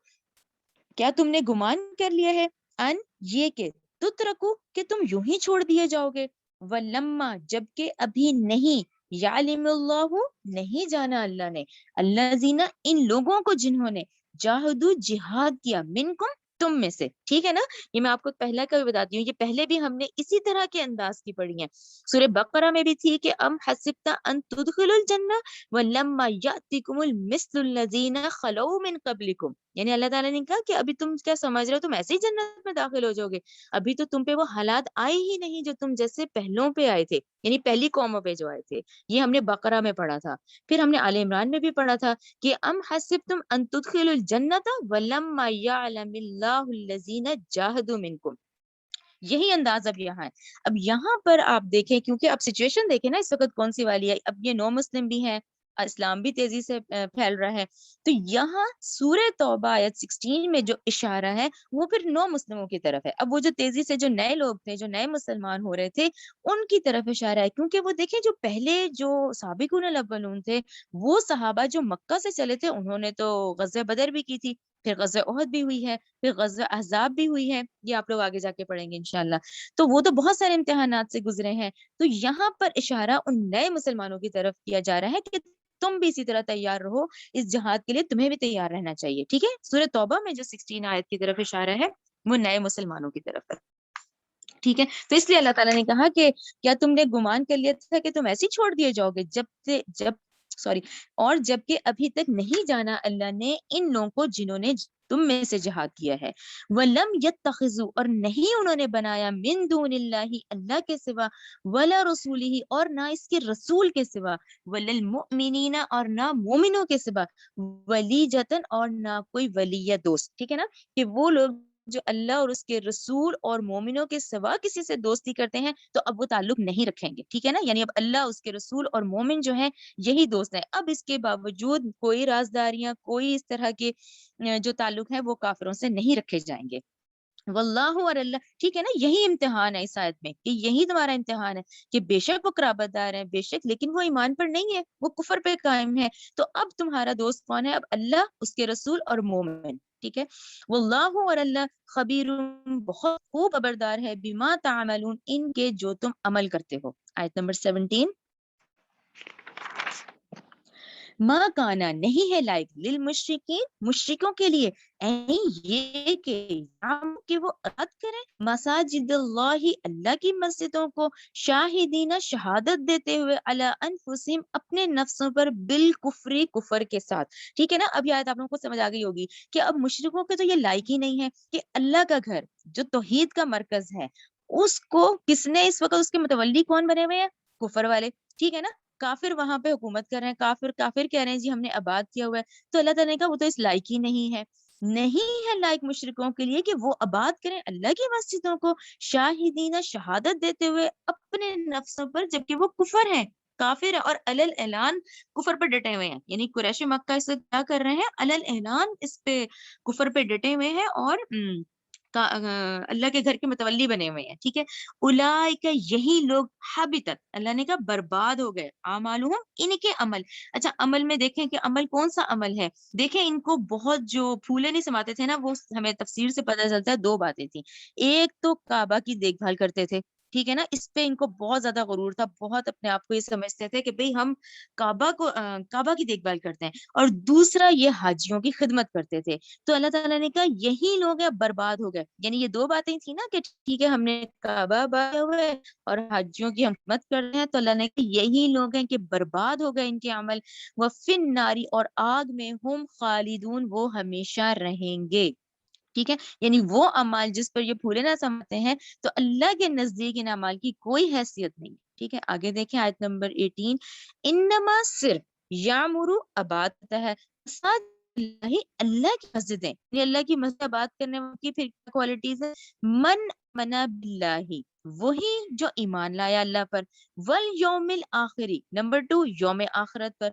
کیا تم نے گمان کر لیا ہے, ان, یہ کہ تترکو, کہ تم یوں ہی چھوڑ دیے جاؤ گے. ولما, جبکہ ابھی نہیں, یعلم اللہ, نہیں جانا اللہ نے, الذین, ان لوگوں کو جنہوں نے, جاہدو, جہاد کیا, منکم, تم میں سے. ٹھیک ہے نا. یہ میں آپ کو پہلا کا بھی بتاتی ہوں, یہ پہلے بھی ہم نے اسی طرح کے انداز کی پڑھی ہیں. سورہ بقرہ میں بھی تھی کہ ام حسبت ان تدخلوا الجنہ ولما یاتکم المثل الذین خلو من قبلکم. یعنی اللہ تعالیٰ نے کہا کہ ابھی تم کیا سمجھ رہے ہو, تم ایسے ہی جنت میں داخل ہو جاؤ گے, ابھی تو تم پہ وہ حالات آئے ہی نہیں جو تم جیسے پہلوں پہ آئے تھے, یعنی پہلی قوموں پہ جو آئے تھے. یہ ہم نے بقرہ میں پڑھا تھا. پھر ہم نے آل عمران میں بھی پڑھا تھا کہ ام حسبتم ان تدخلوا الجنۃ ولما یعلم اللہ الذین جاہدوا منکم. یہی انداز اب یہاں ہے. اب یہاں پر آپ دیکھیں, کیونکہ اب سچویشن دیکھیں نا اس وقت کون سی والی ہے. اب یہ نو مسلم بھی ہیں, اسلام بھی تیزی سے پھیل رہا ہے, تو یہاں سورہ توبہ آیت 16 میں جو اشارہ ہے وہ پھر نو مسلموں کی طرف ہے. اب وہ جو تیزی سے جو نئے لوگ تھے, جو نئے مسلمان ہو رہے تھے, ان کی طرف اشارہ ہے. کیونکہ وہ دیکھیں جو پہلے جو سابقون الاولون تھے, وہ صحابہ جو مکہ سے چلے تھے, انہوں نے تو غزوہ بدر بھی کی تھی, پھر غزوہ احد بھی ہوئی ہے, پھر غزوہ احزاب بھی ہوئی ہے. یہ آپ لوگ آگے جا کے پڑھیں گے انشاءاللہ. تو وہ تو بہت سارے امتحانات سے گزرے ہیں. تو یہاں پر اشارہ ان نئے مسلمانوں کی طرف کیا جا رہا ہے کہ تم بھی اسی طرح تیار رہو اس جہاد کے لیے, تمہیں بھی تیار رہنا چاہیے. ٹھیک ہے. سورہ توبہ میں جو 16 آیت کی طرف اشارہ ہے وہ نئے مسلمانوں کی طرف ہے. ٹھیک ہے، تو اس لیے اللہ تعالیٰ نے کہا کہ کیا تم نے گمان کر لیا تھا کہ تم ایسے ہی چھوڑ دیے جاؤ گے اور جب کہ ابھی تک نہیں جانا اللہ نے ان لوگوں کو جنہوں نے تم میں سے جہاد کیا ہے، وَلَمْ يَتَّخِذُوا اور نہیں انہوں نے بنایا من دون اللہ اللہ کے سوا، ولا رسولہ اور نہ اس کے رسول کے سوا، ولا المؤمنین اور نہ مومنوں کے سوا، ولیجتن اور نہ کوئی ولی یا دوست. ٹھیک ہے نا، کہ وہ لوگ جو اللہ اور اس کے رسول اور مومنوں کے سوا کسی سے دوستی کرتے ہیں تو اب وہ تعلق نہیں رکھیں گے. ٹھیک ہے نا، یعنی اب اللہ، اس کے رسول اور مومن جو ہیں یہی دوست ہیں. اب اس کے باوجود کوئی رازداریاں، کوئی اس طرح کے جو تعلق ہے وہ کافروں سے نہیں رکھے جائیں گے. واللہ اور اللہ. ٹھیک ہے نا، یہی امتحان ہے اس آیت میں، کہ یہی تمہارا امتحان ہے کہ بے شک وہ قرابت دار ہیں، بے شک، لیکن وہ ایمان پر نہیں ہے، وہ کفر پہ قائم ہے. تو اب تمہارا دوست کون ہے؟ اب اللہ، اس کے رسول اور مومن. ٹھیک ہے، واللہ اور اللہ خبیر بہت خوب خبردار ہے بما تعملون ان کے جو تم عمل کرتے ہو. آیت نمبر 17. ماں کانا نہیں ہے لائق للمشرکین مشرکوں کے لیے یہ کہ وہ عہد کریں مساجد اللہ اللہ کی مسجدوں کو، شاہدین شہادت دیتے ہوئے علی انفسہم اپنے نفسوں پر بالکفری کفر کے ساتھ. ٹھیک ہے نا، اب یہ آیت آپ لوگوں کو سمجھ آ گئی ہوگی کہ اب مشرکوں کے تو یہ لائق ہی نہیں ہے کہ اللہ کا گھر جو توحید کا مرکز ہے اس کو کس نے اس وقت، اس کے متولی کون بنے ہوئے ہیں؟ کفر والے. ٹھیک ہے نا، کافر وہاں پہ حکومت کر رہے ہیں، کافر کہہ رہے ہیں جی ہم نے آباد کیا ہوا ہے. تو اللہ تعالیٰ نے کہا وہ تو اس لائق ہی نہیں ہے، نہیں ہے لائق مشرکوں کے لیے کہ وہ آباد کریں اللہ کی مسجدوں کو، شاہدین شہادت دیتے ہوئے اپنے نفسوں پر، جبکہ وہ کفر ہیں، کافر ہیں اور علل اعلان کفر پر ڈٹے ہوئے ہیں. یعنی قریش مکہ اس وقت کیا کر رہے ہیں؟ علل اعلان اس پہ کفر پہ ڈٹے ہوئے ہیں اور اللہ کے گھر کے متولی بنے ہوئے ہیں. ٹھیک ہے، اولئک یہی لوگ حبطت اللہ نے کہا برباد ہو گئے، اعمالہم ان کے عمل. اچھا، عمل میں دیکھیں کہ عمل کون سا عمل ہے. دیکھیں ان کو بہت جو پھولے نہیں سماتے تھے نا، وہ ہمیں تفسیر سے پتہ چلتا ہے دو باتیں تھیں. ایک تو کعبہ کی دیکھ بھال کرتے تھے. ٹھیک ہے نا، اس پہ ان کو بہت زیادہ غرور تھا، بہت اپنے آپ کو یہ سمجھتے تھے کہ بھئی ہم کعبہ کی دیکھ بھال کرتے ہیں. اور دوسرا یہ حاجیوں کی خدمت کرتے تھے. تو اللہ تعالیٰ نے کہا یہی لوگ ہیں برباد ہو گئے. یعنی یہ دو باتیں تھیں نا کہ ٹھیک ہے ہم نے کعبہ بنایا ہوا ہے اور حاجیوں کی ہم خدمت کر رہے ہیں، تو اللہ نے کہا یہی لوگ ہیں کہ برباد ہو گئے ان کے عمل. وفی الناری اور آگ میں ہم خالدون وہ ہمیشہ رہیں گے. ٹھیک ہے، یعنی وہ اعمال جس پر یہ پھولے نہ سماتے ہیں تو اللہ کے نزدیک ان اعمال کی کوئی حیثیت نہیں. ٹھیک ہے، آگے دیکھیں آیت نمبر 18. انما صرف یامرو آباد ہے اللہ اللہ کی مسجدیں، یعنی اللہ کی مسجد آباد کرنے کی پھر کیا کوالٹیز ہے؟ من منا باللہ وہی جو ایمان لایا اللہ پر، والیوم الآخری نمبر 2 یوم آخرت پر،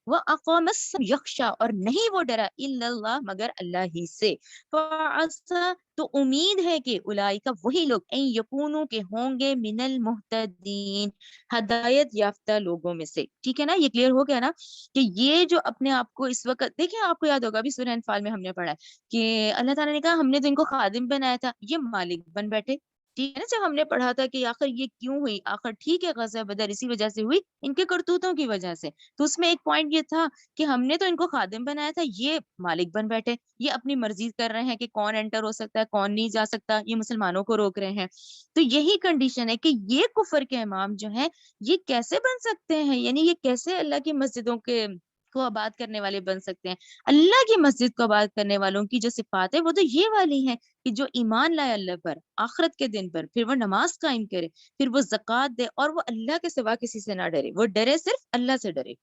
وہ اقام یخشا اور نہیں وہ ڈرا الا اللہ مگر اللہ ہی سے. فعسا تو امید ہے کہ اولئک وہی لوگ ان یکونو کے ہوں گے من المہتدین ہدایت یافتہ لوگوں میں سے. ٹھیک ہے نا، یہ کلیئر ہو گیا نا کہ یہ جو اپنے آپ کو اس وقت دیکھیں، آپ کو یاد ہوگا ابھی سورہ انفال میں ہم نے پڑھا ہے کہ اللہ تعالیٰ نے کہا ہم نے تو ان کو خادم بنایا تھا، یہ مالک بن بیٹھے. ٹھیک ہے نا، جب ہم نے پڑھا تھا کہ آخر یہ کیوں ہوئی، آخر ٹھیک ہے غزوہ بدر اسی وجہ سے ہوئی، ان کے کرتوتوں کی وجہ سے. تو اس میں ایک پوائنٹ یہ تھا کہ ہم نے تو ان کو خادم بنایا تھا، یہ مالک بن بیٹھے، یہ اپنی مرضی کر رہے ہیں کہ کون انٹر ہو سکتا ہے کون نہیں جا سکتا، یہ مسلمانوں کو روک رہے ہیں. تو یہی کنڈیشن ہے کہ یہ کفر کے امام جو ہیں یہ کیسے بن سکتے ہیں، یعنی یہ کیسے اللہ کی مسجدوں کے کو آباد کرنے والے بن سکتے ہیں. اللہ کی مسجد کو آباد کرنے والوں کی جو صفات ہے وہ تو یہ والی ہیں کہ جو ایمان لائے اللہ پر، آخرت کے دن پر، پھر وہ نماز قائم کرے، پھر وہ زکوٰۃ دے اور وہ اللہ کے سوا کسی سے نہ ڈرے، وہ ڈرے صرف اللہ سے ڈرے.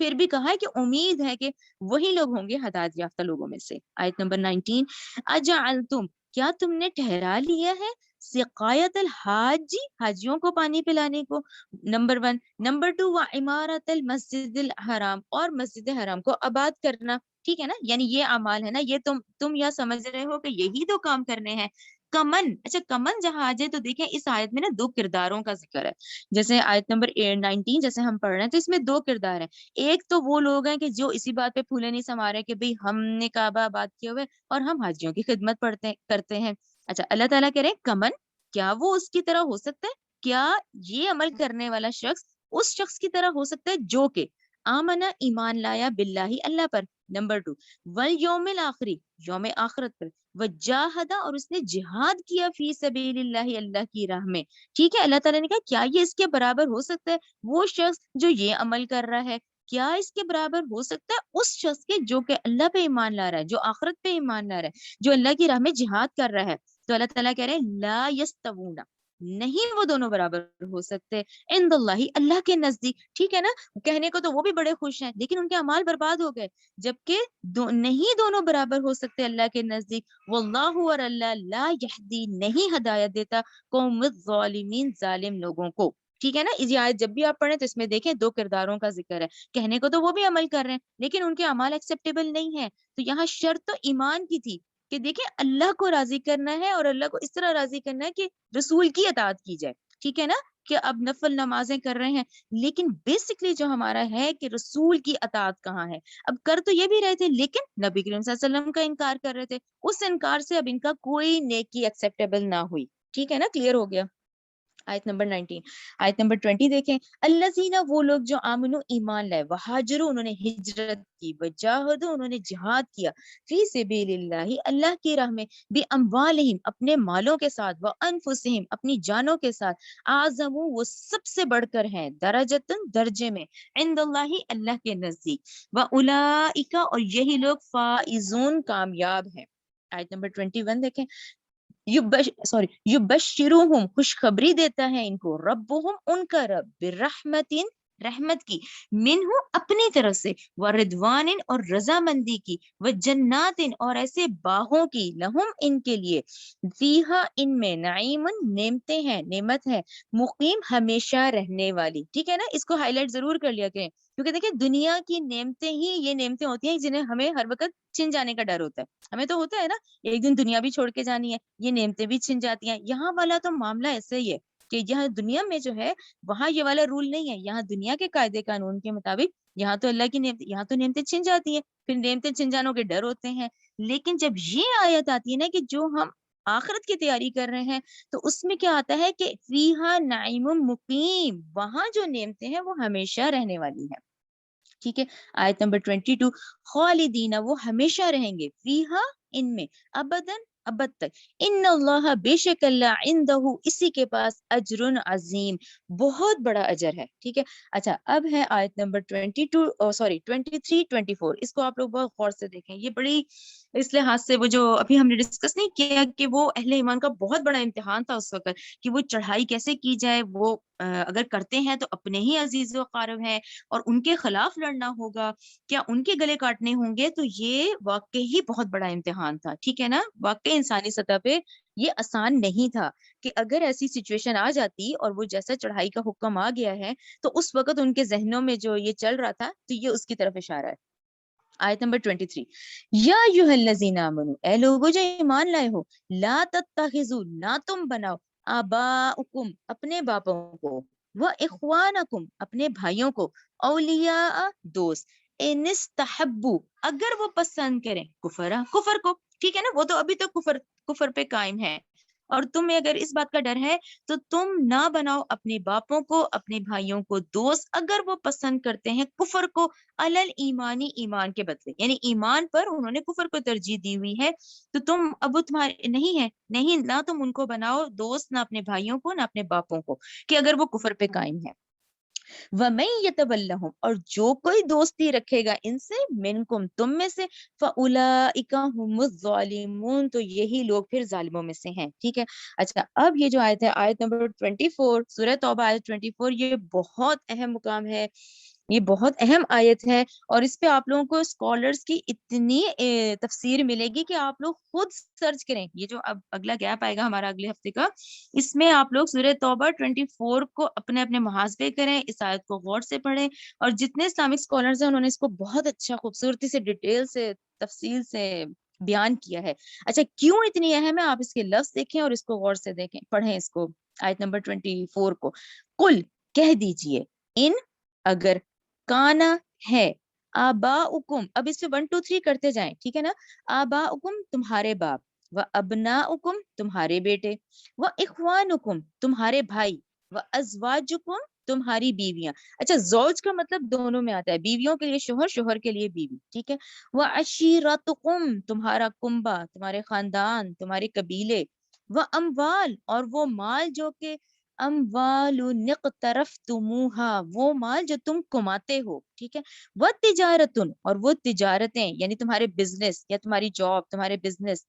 پھر بھی کہا ہے کہ امید ہے کہ وہی لوگ ہوں گے ہدایت یافتہ لوگوں میں سے. آیت نمبر 19. اجعلتم کیا تم نے ٹھہرا لیا ہے سقایت الحاجی حاجیوں کو پانی پلانے کو، نمبر 1. نمبر 2 وعمارت المسجد الحرام اور مسجد حرام کو آباد کرنا. ٹھیک ہے نا، یعنی یہ اعمال ہے نا، یہ تم یا سمجھ رہے ہو کہ یہی تو کام کرنے ہیں. کمن، اچھا کمن جہاں آ جائے تو دیکھیں اس آیت میں نا دو کرداروں کا ذکر ہے. جیسے آیت نمبر 19 جیسے ہم پڑھ رہے ہیں تو اس میں دو کردار ہیں. ایک تو وہ لوگ ہیں کہ جو اسی بات پہ پھولے نہیں سما رہے کہ بھئی ہم نے کعبہ آباد کیا ہوئے اور ہم حاجیوں کی خدمت کرتے ہیں. اچھا، اللہ تعالیٰ کہہ رہے ہیں کمن، کیا وہ اس کی طرح ہو سکتا ہے؟ کیا یہ عمل کرنے والا شخص اس شخص کی طرح ہو سکتا ہے جو کہ آمنا ایمان لایا باللہ اللہ پر، نمبر 2 والیوم الآخری، یوم آخرت پر، وجاہدہ اور اس نے جہاد کیا فی سبیل اللہ اللہ کی راہ میں. ٹھیک ہے، اللہ تعالیٰ نے کہا کیا یہ اس کے برابر ہو سکتا ہے وہ شخص جو یہ عمل کر رہا ہے، کیا اس کے برابر ہو سکتا ہے اس شخص کے جو کہ اللہ پہ ایمان لا رہا ہے، جو آخرت پہ ایمان لا رہا ہے، جو اللہ کی راہ میں جہاد کر رہا ہے. تو اللہ تعالیٰ کہہ رہے ہیں لا یستوون، نہیں وہ دونوں برابر ہو سکتے عند اللہ، اللہ کے نزدیک. ٹھیک ہے نا، کہنے کو تو وہ بھی بڑے خوش ہیں لیکن ان کے اعمال برباد ہو گئے، جبکہ نہیں دونوں برابر ہو سکتے اللہ کے نزدیک. واللہ اور اللہ لا یہدی نہیں ہدایت دیتا قوم الظالمین ظالم لوگوں کو. ٹھیک ہے نا، اس آیت جب بھی آپ پڑھیں تو اس میں دیکھیں دو کرداروں کا ذکر ہے. کہنے کو تو وہ بھی عمل کر رہے ہیں لیکن ان کے اعمال ایکسیپٹیبل نہیں ہے. تو یہاں شرط تو ایمان کی تھی کہ دیکھیں اللہ کو راضی کرنا ہے اور اللہ کو اس طرح راضی کرنا ہے کہ رسول کی اطاعت کی جائے. ٹھیک ہے نا، کہ اب نفل نمازیں کر رہے ہیں لیکن بیسکلی جو ہمارا ہے کہ رسول کی اطاعت کہاں ہے. اب کر تو یہ بھی رہے تھے لیکن نبی کریم صلی اللہ علیہ وسلم کا انکار کر رہے تھے، اس انکار سے اب ان کا کوئی نیکی ایکسیپٹیبل نہ ہوئی. ٹھیک ہے نا، کلیئر ہو گیا. آیت نمبر 19. آیت نمبر 20 دیکھیں، الذین وہ لوگ جو آمنو ایمان لائے، وہاجروا انہوں نے ہجرت کی، وجاہدوا انہوں نے جہاد کیا، فی سبیل اللہ اللہ کی راہ میں، باموالہم اپنے مالوں کے ساتھ، وانفسہم اپنی جانوں کے ساتھ، اعظم وہ سب سے بڑھ کر ہیں، درجتن درجے میں، عند اللہ اللہ کے نزدیک، واولئک اور یہی لوگ فائزون کامیاب ہیں. آیت نمبر 21 دیکھیں، یبشرہم خوشخبری دیتا ہے ان کو، ربہم ان کا رب، برحمت رحمت کی، منہ اپنی طرف سے، وردوان اور رضامندی کی، وجنات اور ایسے باغوں کی، لہم ان کے لیے، فیہا ان میں، نعیم نعمتیں ہیں، نعمت ہے، مقیم ہمیشہ رہنے والی. ٹھیک ہے نا، اس کو ہائی لائٹ ضرور کر لیا کریں کیونکہ دیکھیں دنیا کی نعمتیں ہی یہ نعمتیں ہوتی ہیں جنہیں ہمیں ہر وقت چھن جانے کا ڈر ہوتا ہے. ہمیں تو ہوتا ہے نا ایک دن دنیا بھی چھوڑ کے جانی ہے، یہ نعمتیں بھی چھن جاتی ہیں. یہاں والا تو معاملہ ایسا ہی ہے کہ یہاں دنیا میں جو ہے وہاں یہ والا رول نہیں ہے. یہاں دنیا کے قاعدے قانون کے مطابق یہاں تو اللہ کی نعمت، یہاں تو نعمتیں چھن جاتی ہیں، پھر نعمتیں چھن جانوں کے ڈر ہوتے ہیں. لیکن جب یہ آیت آتی ہے نا کہ جو ہم آخرت کی تیاری کر رہے ہیں تو اس میں کیا آتا ہے کہ فیہا نعیم مقیم، وہاں جو نعمتیں ہیں وہ ہمیشہ رہنے والی ہیں. ٹھیک ہے، آیت نمبر 22، خالدین وہ ہمیشہ رہیں گے، فیہا ان میں، ابدن ابد تک، ان اللہ بے شک اللہ عندہ اسی کے پاس، اجر عظیم بہت بڑا اجر ہے. ٹھیک ہے، اچھا اب ہے آیت نمبر 23 24. اس کو آپ لوگ بہت غور سے دیکھیں، یہ بڑی اس لحاظ سے وہ جو ابھی ہم نے ڈسکس نہیں کیا کہ وہ اہل ایمان کا بہت بڑا امتحان تھا اس وقت کہ وہ چڑھائی کیسے کی جائے. وہ اگر کرتے ہیں تو اپنے ہی عزیز و اقارب ہیں اور ان کے خلاف لڑنا ہوگا، کیا ان کے گلے کاٹنے ہوں گے. تو یہ واقعی ہی بہت بڑا امتحان تھا. ٹھیک ہے نا، واقعی انسانی سطح پہ یہ آسان نہیں تھا کہ اگر ایسی سچویشن آ جاتی اور وہ جیسا چڑھائی کا حکم آ گیا ہے تو اس وقت ان کے ذہنوں میں جو یہ چل رہا تھا تو یہ اس کی طرف اشارہ ہے. آیت نمبر 23، یا ایھا الذین آمنو اے لوگو جو ایمان لائے ہو، لا تتخذوا نہ تم بناؤ، آباؤکم اپنے باپوں کو، و اخوانکم اپنے بھائیوں کو، اولیاء دوست، ان استحبوا اگر وہ پسند کریں، کفر کو. ٹھیک ہے نا، وہ تو ابھی تو کفر پہ قائم ہے اور تمہیں اگر اس بات کا ڈر ہے تو تم نہ بناؤ اپنے باپوں کو، اپنے بھائیوں کو دوست اگر وہ پسند کرتے ہیں کفر کو، علل ایمانی ایمان کے بدلے، یعنی ایمان پر انہوں نے کفر کو ترجیح دی ہوئی ہے. تو تم اب وہ تمہارے نہیں ہے، نہیں نہ تم ان کو بناؤ دوست، نہ اپنے بھائیوں کو نہ اپنے باپوں کو کہ اگر وہ کفر پہ قائم ہے. وَمَن يَتَوَلَّهُمْ اور جو کوئی دوستی رکھے گا ان سے، منکم تم میں سے، فَأُولَئِكَ هُمُ الظَّالِمُونَ تو یہی لوگ پھر ظالموں میں سے ہیں. ٹھیک ہے، اچھا اب یہ جو آیت ہے آیت نمبر 24 سورہ توبہ آیت 24، یہ بہت اہم مقام ہے، یہ بہت اہم آیت ہے اور اس پہ آپ لوگوں کو اسکالرز کی اتنی تفسیر ملے گی کہ آپ لوگ خود سرچ کریں. یہ جو اب اگلا گیپ آئے گا ہمارا اگلے ہفتے کا، اس میں آپ لوگ سورہ توبہ 24 کو اپنے اپنے محاسبے کریں، اس آیت کو غور سے پڑھیں اور جتنے اسلامک اسکالرز ہیں انہوں نے اس کو بہت اچھا خوبصورتی سے ڈیٹیل سے تفصیل سے بیان کیا ہے. اچھا کیوں اتنی اہم ہے، آپ اس کے لفظ دیکھیں اور اس کو غور سے دیکھیں، پڑھیں اس کو. آیت نمبر 24 کو، قل کہہ دیجئے، ان اگر کانا ہے، آباؤکم اب اس پہ 1 2 3 کرتے جائیں. ٹھیک ہے نا، آباؤکم تمہارے باپ، و ابناؤکم تمہارے بیٹے، و اخوانکم تمہارے بھائی، و ازواجکم تمہاری بیویاں. اچھا زوج کا مطلب دونوں میں آتا ہے, بیویوں کے لیے شوہر, شوہر کے لیے بیوی, ٹھیک ہے. وعشیرتکم, تمہارا کنبہ, تمہارے خاندان, تمہارے قبیلے. واموال, اور وہ مال جو کہ اموال اقترفتموہا, وہ مال جو تم کماتے ہو, ٹھیک ہے. وتجارتن, اور وہ تجارتیں یعنی تمہارے بزنس یا تمہاری جاب, تمہارے بزنس.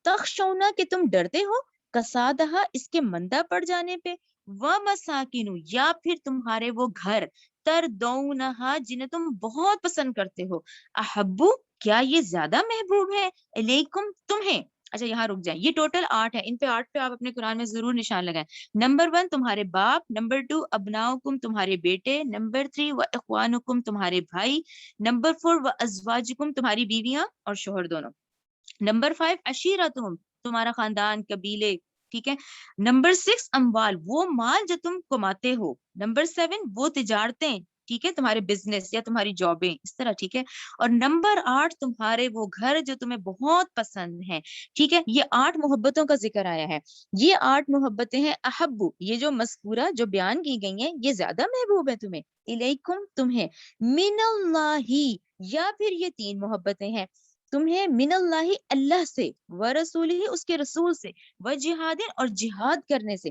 تخشونا, کہ تم ڈرتے ہو, کسادہا, اس کے مندہ پڑ جانے پہ. ومساکن, یا پھر تمہارے وہ گھر, تردونہا, جنہیں تم بہت پسند کرتے ہو, احبو, کیا یہ زیادہ محبوب ہے, الیکم, تمہیں. اچھا یہاں رک جائیں, یہ ٹوٹل 8 ہے, ان پہ 8 پہ آپ اپنے قرآن میں ضرور نشان لگائیں. نمبر 1 تمہارے باپ, نمبر 2 ابناؤکم, تمہارے بیٹے, نمبر 3 واخوانکم, تمہارے بھائی, نمبر 4 وازواجکم, تمہاری بیویاں اور شوہر دونوں, نمبر 5 عشیرتہم, تمہارا خاندان, قبیلے, ٹھیک ہے. نمبر 6 اموال, وہ مال جو تم کماتے ہو. نمبر 7 وہ تجارتیں, ٹھیک ہے, تمہارے بزنس یا تمہاری جابیں, اس طرح, ٹھیک ہے. اور نمبر 8 تمہارے وہ گھر جو تمہیں بہت پسند ہیں, ٹھیک ہے. یہ 8 محبتوں کا ذکر آیا ہے. یہ 8 محبتیں ہیں احبو, یہ جو مذکورہ جو بیان کی گئی ہیں یہ زیادہ محبوب ہے تمہیں, الیکم, تمہیں, من اللہ, یا پھر یہ 3 محبتیں ہیں تمہیں من اللہ, اللہ سے, ورسولہ, اس کے رسول سے, وجہاد, اور جہاد کرنے سے,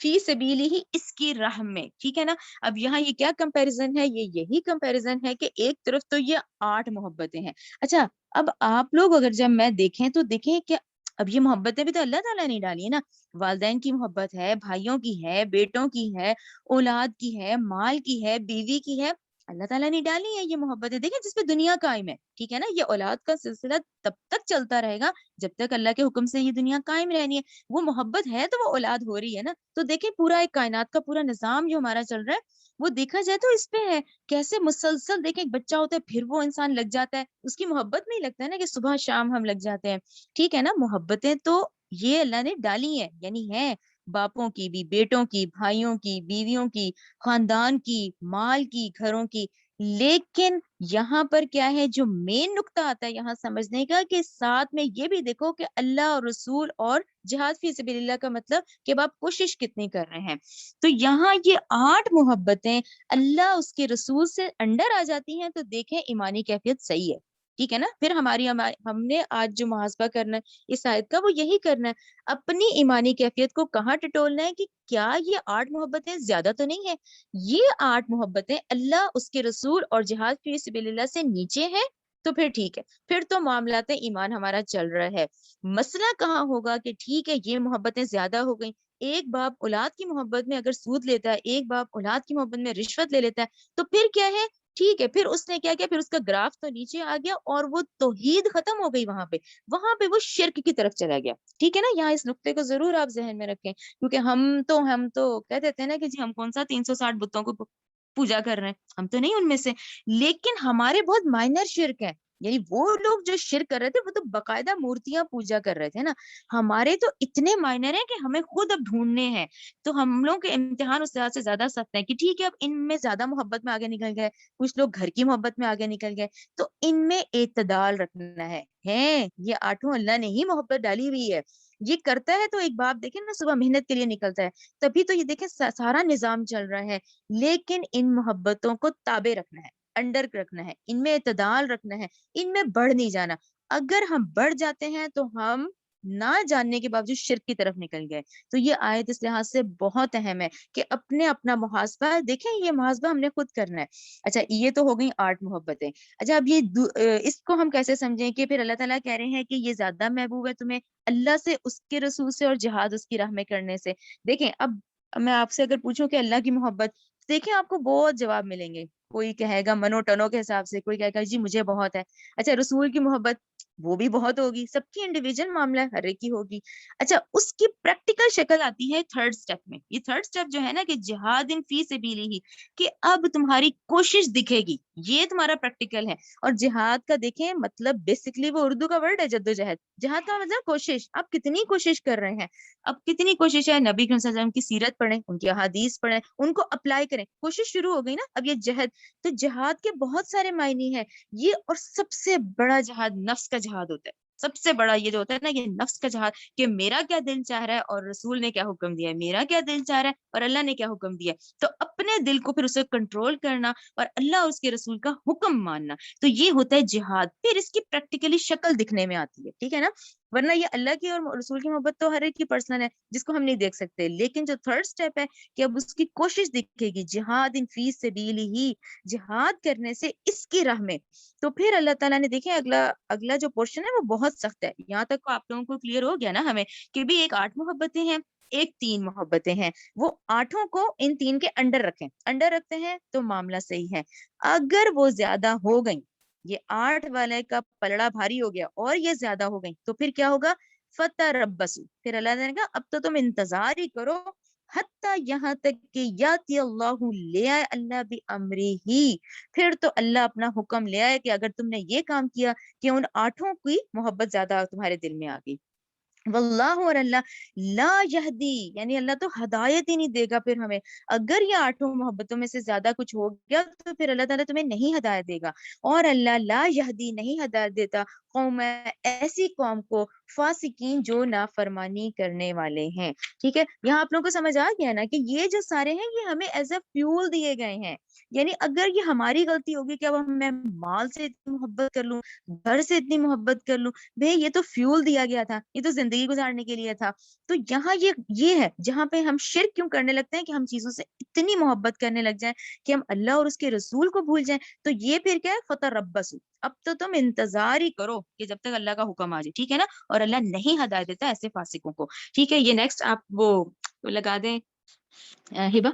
فی سبیلہ, اس کی راہ میں, ٹھیک ہے نا. اب یہاں یہ کیا کمپیریزن ہے, یہ یہی کمپیریزن ہے کہ ایک طرف تو یہ 8 محبتیں ہیں. اچھا اب آپ لوگ اگر جب میں دیکھیں تو دیکھیں کہ اب یہ محبتیں بھی تو اللہ تعالیٰ نے ڈالی ہے نا. والدین کی محبت ہے, بھائیوں کی ہے, بیٹوں کی ہے, اولاد کی ہے, مال کی ہے, بیوی کی ہے, اللہ تعالیٰ نے ڈالی ہے یہ محبتیں. دیکھیں جس پہ دنیا قائم ہے, ٹھیک ہے نا. یہ اولاد کا سلسلہ تب تک چلتا رہے گا جب تک اللہ کے حکم سے یہ دنیا قائم رہنی ہے. وہ محبت ہے تو وہ اولاد ہو رہی ہے نا. تو دیکھیں پورا ایک کائنات کا پورا نظام جو ہمارا چل رہا ہے وہ دیکھا جائے تو اس پہ ہے. کیسے مسلسل دیکھیں ایک بچہ ہوتا ہے پھر وہ انسان لگ جاتا ہے, اس کی محبت میں ہی لگتا ہے نا کہ صبح شام ہم لگ جاتے ہیں, ٹھیک ہے نا. محبتیں تو یہ اللہ نے ڈالی ہیں, یعنی ہیں باپوں کی بھی, بیٹوں کی, بھائیوں کی, بیویوں کی, خاندان کی, مال کی, گھروں کی. لیکن یہاں پر کیا ہے جو مین نقطہ آتا ہے یہاں سمجھنے کا, کہ ساتھ میں یہ بھی دیکھو کہ اللہ اور رسول اور جہاد فی سبیل اللہ کا مطلب کہ آپ کوشش کتنی کر رہے ہیں. تو یہاں یہ 8 محبتیں اللہ اس کے رسول سے انڈر آ جاتی ہیں, تو دیکھیں ایمانی کیفیت صحیح ہے, ٹھیک ہے نا. پھر ہم نے آج جو محاسبہ کرنا ہے اس آیت کا وہ یہی کرنا ہے, اپنی ایمانی کیفیت کو کہاں ٹٹولنا ہے کہ کیا یہ 8 محبتیں زیادہ تو نہیں ہے. یہ 8 محبتیں اللہ, اس کے رسول اور جہاد فی سبیل اللہ سے نیچے ہیں, تو پھر ٹھیک ہے, پھر تو معاملات ایمان ہمارا چل رہا ہے. مسئلہ کہاں ہوگا کہ ٹھیک ہے یہ محبتیں زیادہ ہو گئیں, ایک باپ اولاد کی محبت میں اگر سود لیتا ہے, ایک باپ اولاد کی محبت میں رشوت لے لیتا ہے, تو پھر کیا ہے, ٹھیک ہے, پھر اس نے کیا کیا, پھر اس کا گراف تو نیچے آ گیا اور وہ توحید ختم ہو گئی, وہاں پہ وہ شرک کی طرف چلا گیا, ٹھیک ہے نا. یہاں اس نقطے کو ضرور آپ ذہن میں رکھیں, کیونکہ ہم تو کہہ دیتے ہیں نا کہ جی ہم کون سا 360 بتوں کو پوجا کر رہے ہیں, ہم تو نہیں ان میں سے, لیکن ہمارے بہت مائنر شرک ہے. یعنی وہ لوگ جو شرک کر رہے تھے وہ تو باقاعدہ مورتیاں پوجا کر رہے تھے نا. ہمارے تو اتنے مائنر ہیں کہ ہمیں خود اب ڈھونڈنے ہیں. تو ہم لوگ کے امتحان اس طرح سے زیادہ سخت ہے کہ ٹھیک ہے اب ان میں زیادہ محبت میں آگے نکل گئے, کچھ لوگ گھر کی محبت میں آگے نکل گئے, تو ان میں اعتدال رکھنا ہے. یہ 8 اللہ نے ہی محبت ڈالی ہوئی ہے. یہ کرتا ہے تو ایک باپ دیکھیں نا صبح محنت کے لیے نکلتا ہے, تبھی تو یہ دیکھیں سارا نظام چل رہا ہے. لیکن ان محبتوں کو تابع رکھنا ہے, انڈر رکھنا ہے, ان میں اعتدال رکھنا ہے, ان میں بڑھ نہیں جانا. اگر ہم بڑھ جاتے ہیں تو ہم نہ جاننے کے باوجود شرک کی طرف نکل گئے. تو یہ آیت اس لحاظ سے بہت اہم ہے کہ اپنا محاسبہ دیکھیں, یہ محاسبہ ہم نے خود کرنا ہے. اچھا یہ تو ہو گئی 8 محبتیں. اچھا اب یہ اس کو ہم کیسے سمجھیں کہ پھر اللہ تعالیٰ کہہ رہے ہیں کہ یہ زیادہ محبوب ہے تمہیں اللہ سے, اس کے رسول سے, اور جہاد اس کی راہ میں کرنے سے. دیکھیں اب میں آپ سے اگر پوچھوں کہ اللہ کی محبت, دیکھیں آپ کو بہت جواب ملیں گے. کوئی کہے گا منو ٹنو کے حساب سے, کوئی کہے گا جی مجھے بہت ہے. اچھا رسول کی محبت وہ بھی بہت ہوگی, سب کی انڈیویجل معاملہ ہر ایک کی ہوگی. اچھا اس کی پریکٹیکل شکل آتی ہے 3rd سٹیپ میں. یہ 3rd سٹیپ جو ہے نا کہ جہاد فی سبیلہ ہی, کہ اب تمہاری کوشش دکھے گی, یہ تمہارا پریکٹیکل ہے. اور جہاد کا دیکھیں مطلب بیسکلی وہ اردو کا ورڈ ہے جدوجہد. جہاد کا مطلب کوشش. آپ کتنی کوشش کر رہے ہیں, اب کتنی کوشش ہے, نبی کریم صلی اللہ علیہ وسلم کی سیرت پڑھیں, ان کی احادیث پڑھیں, ان کو اپلائی کریں, کوشش شروع ہو گئی نا. اب یہ جہاد, تو جہاد کے بہت سارے معنی ہیں یہ, اور سب سے بڑا جہاد نفس کا جہاد ہوتا ہے. سب سے بڑا یہ جو ہوتا ہے نا یہ نفس کا جہاد کہ میرا کیا دل چاہ رہا ہے اور رسول نے کیا حکم دیا ہے، میرا کیا دل چاہ رہا ہے اور اللہ نے کیا حکم دیا ہے، تو اپنے دل کو پھر اسے کنٹرول کرنا اور اللہ اور اس کے رسول کا حکم ماننا، تو یہ ہوتا ہے جہاد۔ پھر اس کی پریکٹیکلی شکل دکھنے میں آتی ہے، ٹھیک ہے نا، ورنہ یہ اللہ کی اور رسول کی محبت تو ہر ایک کی پرسنل ہے جس کو ہم نہیں دیکھ سکتے، لیکن جو تھرڈ سٹیپ ہے کہ اب اس کی کوشش دکھے گی، جہاد ان فی سبیلہ ہی، جہاد کرنے سے اس کی راہ میں، تو پھر اللہ تعالیٰ نے دیکھیں اگلا جو پورشن ہے وہ بہت سخت ہے۔ یہاں تک کو آپ لوگوں کو کلیئر ہو گیا نا ہمیں کہ بھی ایک 8 محبتیں ہیں، ایک 3 محبتیں ہیں، وہ 8 کو ان 3 کے انڈر رکھیں، انڈر رکھتے ہیں تو معاملہ صحیح ہے۔ اگر وہ زیادہ ہو گئیں، یہ 8 والے کا پلڑا بھاری ہو گیا اور یہ زیادہ ہو گئیں، تو پھر کیا ہوگا؟ فتربصوا، پھر اللہ نے کہا اب تو تم انتظار ہی کرو، حتی یہاں تک کہ یاتی اللہ، لے آئے اللہ بھی امری ہی، پھر تو اللہ اپنا حکم لے آئے کہ اگر تم نے یہ کام کیا کہ ان 8 کی محبت زیادہ تمہارے دل میں آ گئی، واللہ، اور اللہ، لا یہدی، یعنی اللہ تو ہدایت ہی نہیں دے گا پھر ہمیں، اگر یہ 8 محبتوں میں سے زیادہ کچھ ہو گیا تو پھر اللہ تعالیٰ تمہیں نہیں ہدایت دے گا، اور اللہ لا یہدی، نہیں ہدایت دیتا، قوم، ایسی قوم کو، فاسقین، جو نافرمانی کرنے والے ہیں۔ ٹھیک ہے، یہاں آپ لوگوں کو سمجھ آ گیا نا کہ یہ جو سارے ہیں یہ ہمیں ایز اے فیول دیے گئے ہیں، یعنی اگر یہ ہماری غلطی ہوگی کہ اب میں مال سے اتنی محبت کر لوں، گھر سے اتنی محبت کر لوں، بھئی یہ تو فیول دیا گیا تھا، یہ تو زندگی گزارنے کے لیے تھا، تو یہاں یہ ہے جہاں پہ ہم شرک کیوں کرنے لگتے ہیں کہ ہم چیزوں سے اتنی محبت کرنے لگ جائیں کہ ہم اللہ اور اس کے رسول کو بھول جائیں، تو یہ پھر کیا ہے؟ فتربصوا، اب تو تم انتظار ہی کرو کہ جب تک اللہ کا حکم آ جائے، ٹھیک ہے نا، اور اللہ نہیں ہدایت دیتا ایسے فاسقوں کو۔ ٹھیک ہے، یہ نیکسٹ آپ وہ لگا دیں ہبا،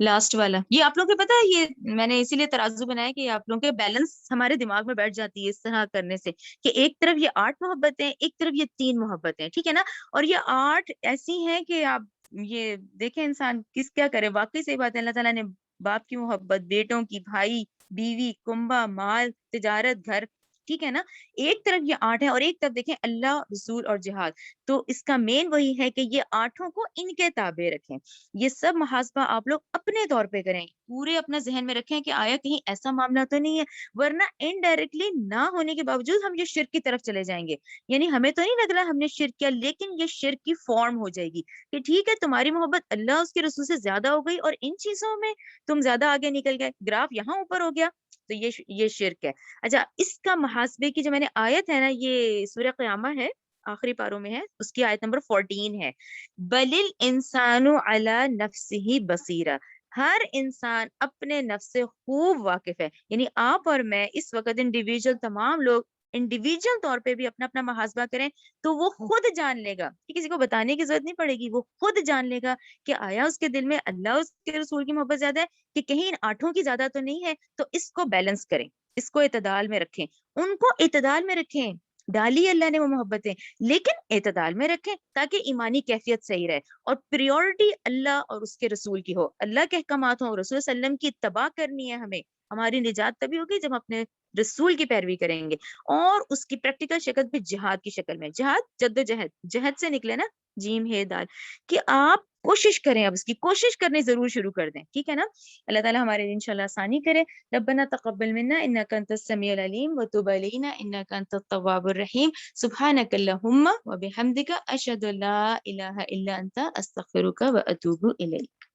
لاسٹ والا، یہ آپ لوگوں کو پتا ہے، یہ میں نے اسی لیے ترازو بنایا کہ آپ لوگوں کے بیلنس ہمارے دماغ میں بیٹھ جاتی ہے اس طرح کرنے سے کہ ایک طرف یہ 8 محبتیں، ایک طرف یہ 3 محبتیں، ٹھیک ہے نا، اور یہ 8 ایسی ہیں کہ آپ یہ دیکھیں انسان کس کیا کرے، واقعی صحیح بات ہے، اللہ تعالیٰ نے باپ کی محبت، بیٹوں کی، بھائی، بیوی، کنبہ، مال، تجارت، گھر، ٹھیک ہے نا، ایک طرف یہ 8 ہے اور ایک طرف دیکھیں اللہ، رسول اور جہاد، تو اس کا مین وہی ہے کہ یہ 8 کو ان کے تابع رکھیں، یہ سب محاسبہ آپ لوگ اپنے طور پہ کریں، پورے اپنا ذہن میں رکھیں کہ آیا کہیں ایسا معاملہ تو نہیں ہے، ورنہ انڈائریکٹلی نہ ہونے کے باوجود ہم یہ شرک کی طرف چلے جائیں گے، یعنی ہمیں تو نہیں لگ رہا ہم نے شرک کیا، لیکن یہ شرک کی فارم ہو جائے گی کہ ٹھیک ہے تمہاری محبت اللہ اس کے رسول سے زیادہ ہو گئی اور ان چیزوں میں تم زیادہ آگے نکل گئے، گراف یہاں اوپر ہو گیا، تو یہ شرک ہے۔ اچھا، اس کا محاسبے کی جو میں نے آیت ہے نا، یہ سورہ قیامہ ہے، آخری پاروں میں ہے، اس کی آیت نمبر 14 ہے، بل الانسان علی نفسہ بصیرہ، ہر انسان اپنے نفس سے خوب واقف ہے، یعنی آپ اور میں اس وقت انڈیویجول، تمام لوگ انڈیویجول طور پہ بھی اپنا اپنا محاسبہ کریں تو وہ خود جان لے گا، کہ کسی کو بتانے کی ضرورت نہیں پڑے گی، وہ خود جان لے گا کہ آیا اس کے دل میں اللہ اس کے رسول کی محبت زیادہ ہے کہ کہیں ان 8 کی زیادہ تو نہیں ہے، تو اس کو بیلنس کریں، اس کو اعتدال میں رکھیں، ان کو اعتدال میں رکھیں، ڈالی اللہ نے وہ محبتیں، لیکن اعتدال میں رکھیں تاکہ ایمانی کیفیت صحیح رہے، اور پریورٹی اللہ اور اس کے رسول کی ہو، اللہ کے احکامات ہوں، رسول صلی اللہ علیہ وسلم کی اتباع کرنی ہے ہمیں، ہماری نجات تبھی ہوگی جب ہم اپنے رسول کی پیروی کریں گے، اور اس کی پریکٹیکل شکل بھی جہاد کی شکل میں، جہاد جد و جہد، جہد سے نکلے نا، جیم ہے دال، کہ آپ کوشش کریں، اب اس کی کوشش کرنے ضرور شروع کر دیں، ٹھیک ہے نا، اللہ تعالیٰ ہمارے لیے انشاءاللہ آسانی کرے، ربنا تقبل منا انک انت السمیع العلیم وتب علینا انک انت التواب الرحیم، سبحانک اللہم وبحمدک اشہد ان لا الہ الا انت استغفرک واتوب الیک۔